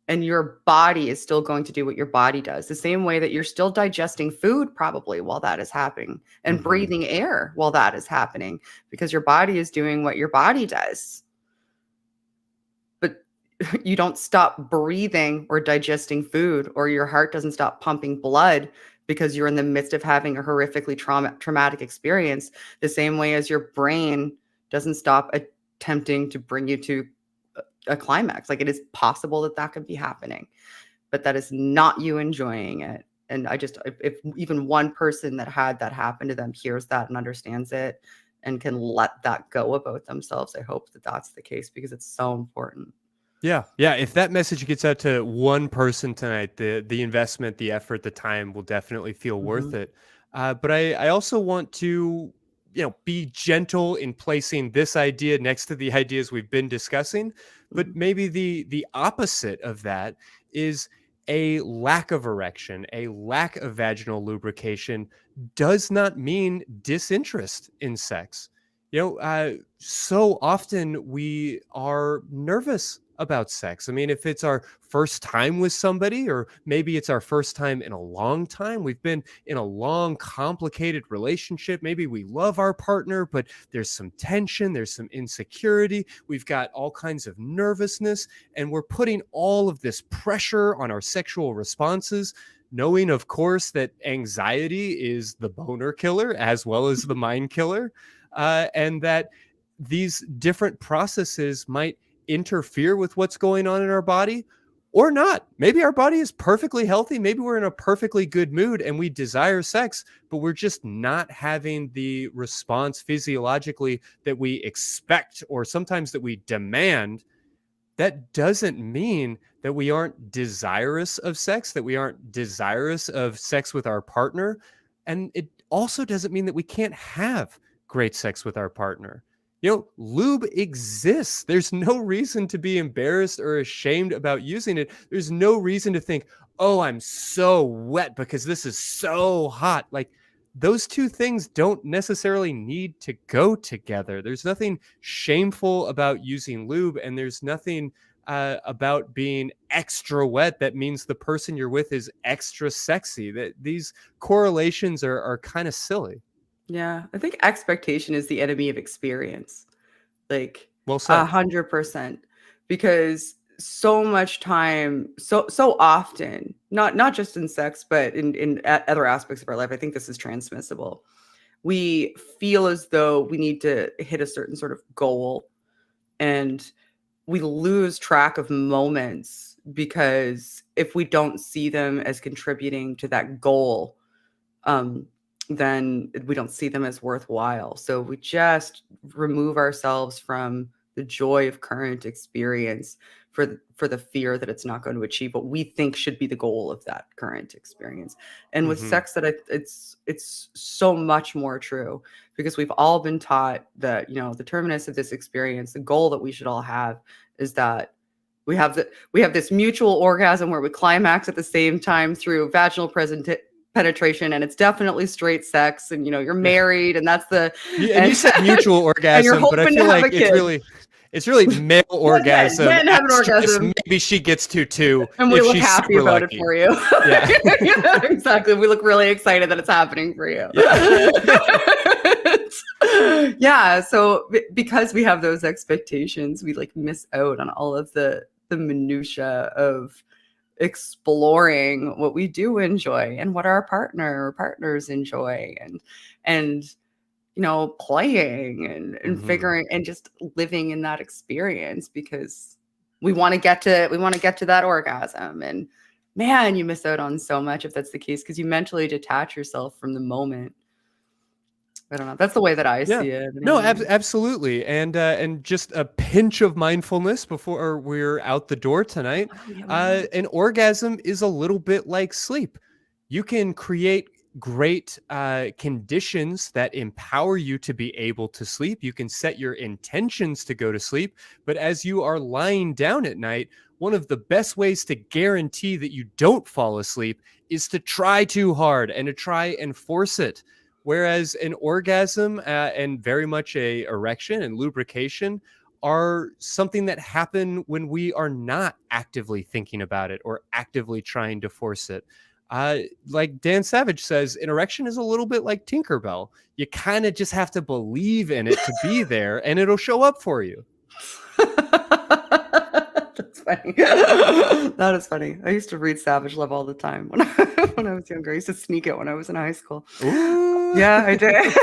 and your body is still going to do what your body does, the same way that you're still digesting food probably while that is happening, and breathing air while that is happening, because your body is doing what your body does. But you don't stop breathing or digesting food, or your heart doesn't stop pumping blood because you're in the midst of having a horrifically traumatic experience, the same way as your brain doesn't stop attempting to bring you to a climax. Like, it is possible that could be happening, but that is not you enjoying it. And if even one person that had that happen to them hears that and understands it and can let that go about themselves, I hope that that's the case, because it's so important. Yeah. If that message gets out to one person tonight, the investment, the effort, the time will definitely feel worth it. But I also want to be gentle in placing this idea next to the ideas we've been discussing. But maybe the opposite of that is a lack of erection, a lack of vaginal lubrication does not mean disinterest in sex. So often we are nervous about sex. I mean, if it's our first time with somebody, or maybe it's our first time in a long time, we've been in a long, complicated relationship. Maybe we love our partner, but there's some tension, there's some insecurity. We've got all kinds of nervousness, and we're putting all of this pressure on our sexual responses, knowing, of course, that anxiety is the boner killer as well as the mind killer. And that these different processes might interfere with what's going on in our body or not. Maybe our body is perfectly healthy. Maybe we're in a perfectly good mood and we desire sex, but we're just not having the response physiologically that we expect, or sometimes that we demand. That doesn't mean that we aren't desirous of sex, that we aren't desirous of sex with our partner. And it also doesn't mean that we can't have great sex with our partner. Lube exists. There's no reason to be embarrassed or ashamed about using it. There's no reason to think, oh, I'm so wet because this is so hot. Like, those two things don't necessarily need to go together. There's nothing shameful about using lube, and there's nothing about being extra wet that means the person you're with is extra sexy. That these correlations are kind of silly. Yeah, I think expectation is the enemy of experience. Like, well said. 100%, because so much time, so often, not just in sex, but in other aspects of our life. I think this is transmissible. We feel as though we need to hit a certain sort of goal, and we lose track of moments because if we don't see them as contributing to that goal, then we don't see them as worthwhile. So we just remove ourselves from the joy of current experience for the fear that it's not going to achieve what we think should be the goal of that current experience. And with sex, it's so much more true, because we've all been taught that, the terminus of this experience, the goal that we should all have, is that we have this mutual orgasm where we climax at the same time through vaginal penetration, and it's definitely straight sex, and you're married, and that's the and you said mutual orgasm, but I feel like it's really male orgasm. Men have an orgasm. Maybe she gets to too, and we if look she's happy about it for you. Yeah. Yeah, exactly. We look really excited that it's happening for you. Yeah. So because we have those expectations, we miss out on all of the minutia of exploring what we do enjoy and what our partner or partners enjoy, and playing and figuring and just living in that experience, because we want to get to that orgasm. And man, you miss out on so much if that's the case, because you mentally detach yourself from the moment. I don't know. That's the way that I see it. No, absolutely. And just a pinch of mindfulness before we're out the door tonight. An orgasm is a little bit like sleep. You can create great conditions that empower you to be able to sleep. You can set your intentions to go to sleep. But as you are lying down at night, one of the best ways to guarantee that you don't fall asleep is to try too hard and to try and force it. Whereas an orgasm and very much a erection and lubrication are something that happen when we are not actively thinking about it or actively trying to force it. Like Dan Savage says, an erection is a little bit like Tinkerbell. You kind of just have to believe in it to be there, and it'll show up for you. That's funny. That is funny. I used to read Savage Love all the time when I was younger. I used to sneak it when I was in high school. Ooh. Yeah, I did.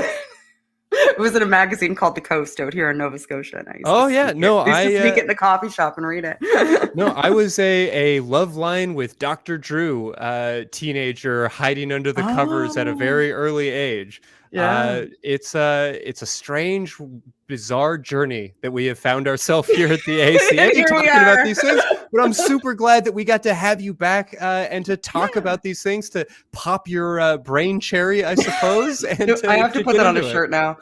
It was in a magazine called The Coast out here in Nova Scotia. And I used to sneak it in the coffee shop and read it. No, I was a love line with Dr. Drew, teenager hiding under the covers at a very early age. Yeah. It's a strange bizarre journey that we have found ourselves here at the ACA Here we talking are. about these things. But I'm super glad that we got to have you back and to talk about these things, to pop your brain cherry, I suppose. And I have to put get that on a into it. shirt now.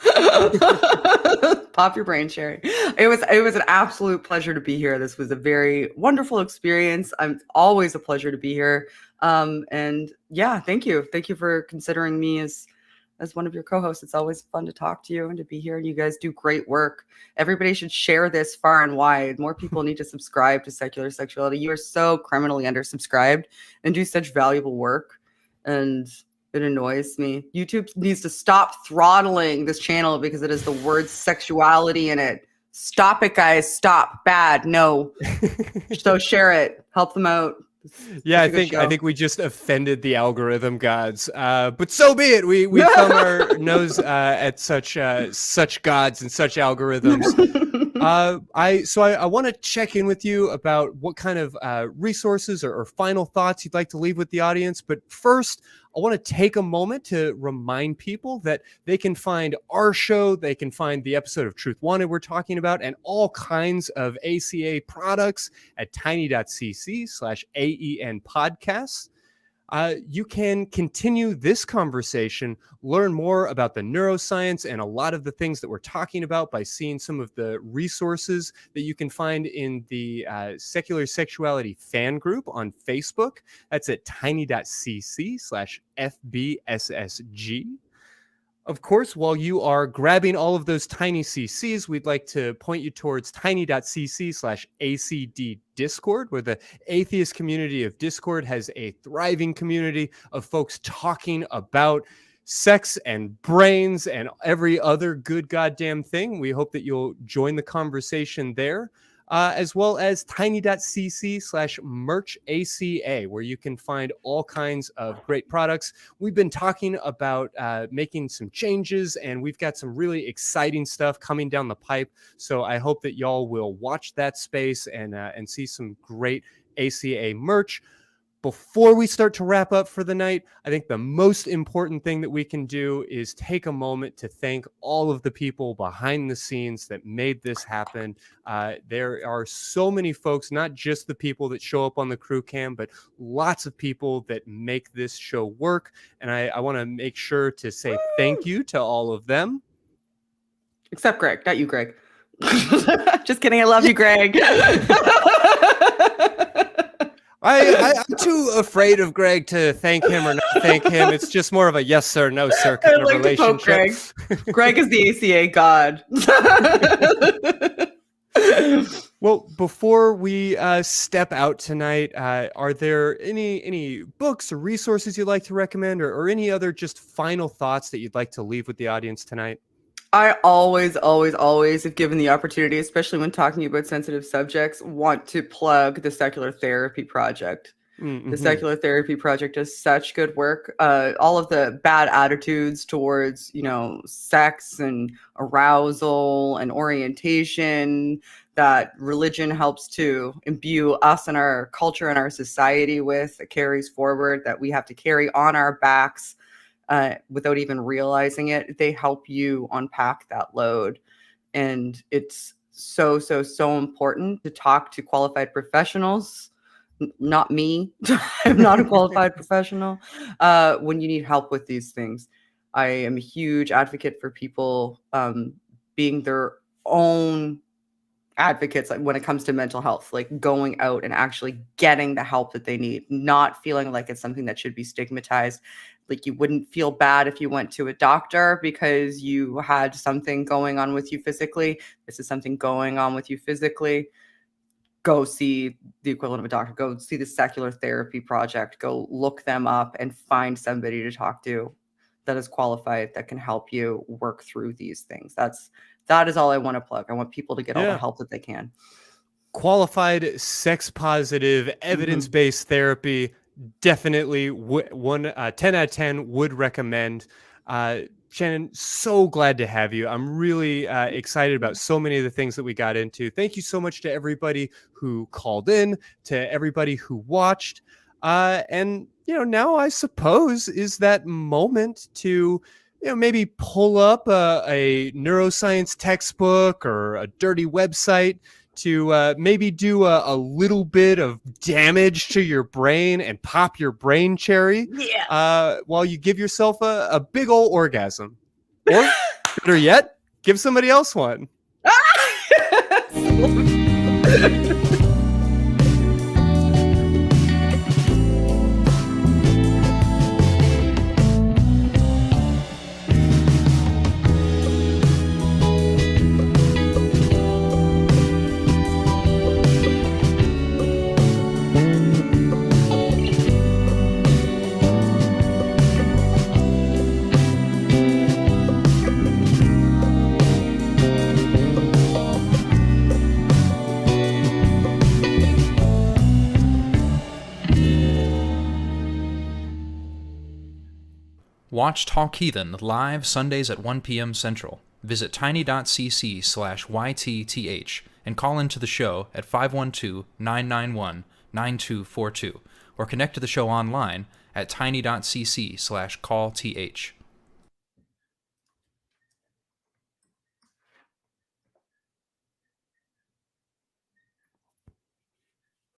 Pop your brain cherry. It was an absolute pleasure to be here. This was a very wonderful experience. I'm always a pleasure to be here. And yeah, thank you for considering me as one of your co-hosts. It's always fun to talk to you and to be here. And you guys do great work. Everybody should share this far and wide. More people need to subscribe to Secular Sexuality. You are so criminally undersubscribed and do such valuable work. And it annoys me. YouTube needs to stop throttling this channel because it has the word sexuality in it. Stop it, guys. Stop. Bad. No. So share it. Help them out. Yeah, I think we just offended the algorithm gods, but so be it. We thumb our nose at such gods and such algorithms. I want to check in with you about what kind of resources or final thoughts you'd like to leave with the audience. But first, I want to take a moment to remind people that they can find our show, they can find the episode of Truth Wanted we're talking about, and all kinds of ACA products at tiny.cc/AEN podcasts. You can continue this conversation, learn more about the neuroscience and a lot of the things that we're talking about by seeing some of the resources that you can find in the Secular Sexuality fan group on Facebook. That's at tiny.cc/FBSSG. Of course, while you are grabbing all of those tiny CCs, we'd like to point you towards tiny.cc/ACD Discord, where the atheist community of Discord has a thriving community of folks talking about sex and brains and every other good goddamn thing. We hope that you'll join the conversation there. As well as tiny.cc/merchaca, where you can find all kinds of great products. We've been talking about making some changes, and we've got some really exciting stuff coming down the pipe. So I hope that y'all will watch that space and see some great ACA merch. Before we start to wrap up for the night, I think the most important thing that we can do is take a moment to thank all of the people behind the scenes that made this happen. There are so many folks, not just the people that show up on the crew cam, but lots of people that make this show work. And I want to make sure to say thank you to all of them. Except Greg, not you, Greg. Just kidding. I love you, Greg. I'm too afraid of Greg to thank him or not thank him. It's just more of a yes sir, no sir kind of relationship. Greg. Greg is the ACA god. Well, before we step out tonight, are there any books or resources you'd like to recommend, or any other just final thoughts that you'd like to leave with the audience tonight? I always, if given the opportunity, especially when talking about sensitive subjects, want to plug the Secular Therapy Project. Mm-hmm. The Secular Therapy Project does such good work. All of the bad attitudes towards, sex and arousal and orientation that religion helps to imbue us and our culture and our society with, that carries forward, that we have to carry on our backs. Without even realizing it, they help you unpack that load. And it's so important to talk to qualified professionals. Not me. I'm not a qualified professional. When you need help with these things, I am a huge advocate for people being their own advocates, like when it comes to mental health, like going out and actually getting the help that they need, not feeling like it's something that should be stigmatized. Like, you wouldn't feel bad if you went to a doctor because you had something going on with you physically. This is something going on with you physically. Go see the equivalent of a doctor. Go see the Secular Therapy Project. Go look them up and find somebody to talk to that is qualified, that can help you work through these things. That is all I want to plug. I want people to get all the help that they can. Qualified, sex-positive, evidence-based therapy. Definitely 10 out of 10 would recommend. Shannon, so glad to have you. I'm really excited about so many of the things that we got into. Thank you so much to everybody who called in, to everybody who watched. And, now I suppose is that moment to maybe pull up a neuroscience textbook or a dirty website to maybe do a little bit of damage to your brain and pop your brain cherry while you give yourself a big old orgasm. Or, better yet, give somebody else one. Watch Talk Heathen live Sundays at 1 p.m. Central. Visit tiny.cc/YTTH and call into the show at 512-991-9242 or connect to the show online at tiny.cc/callth.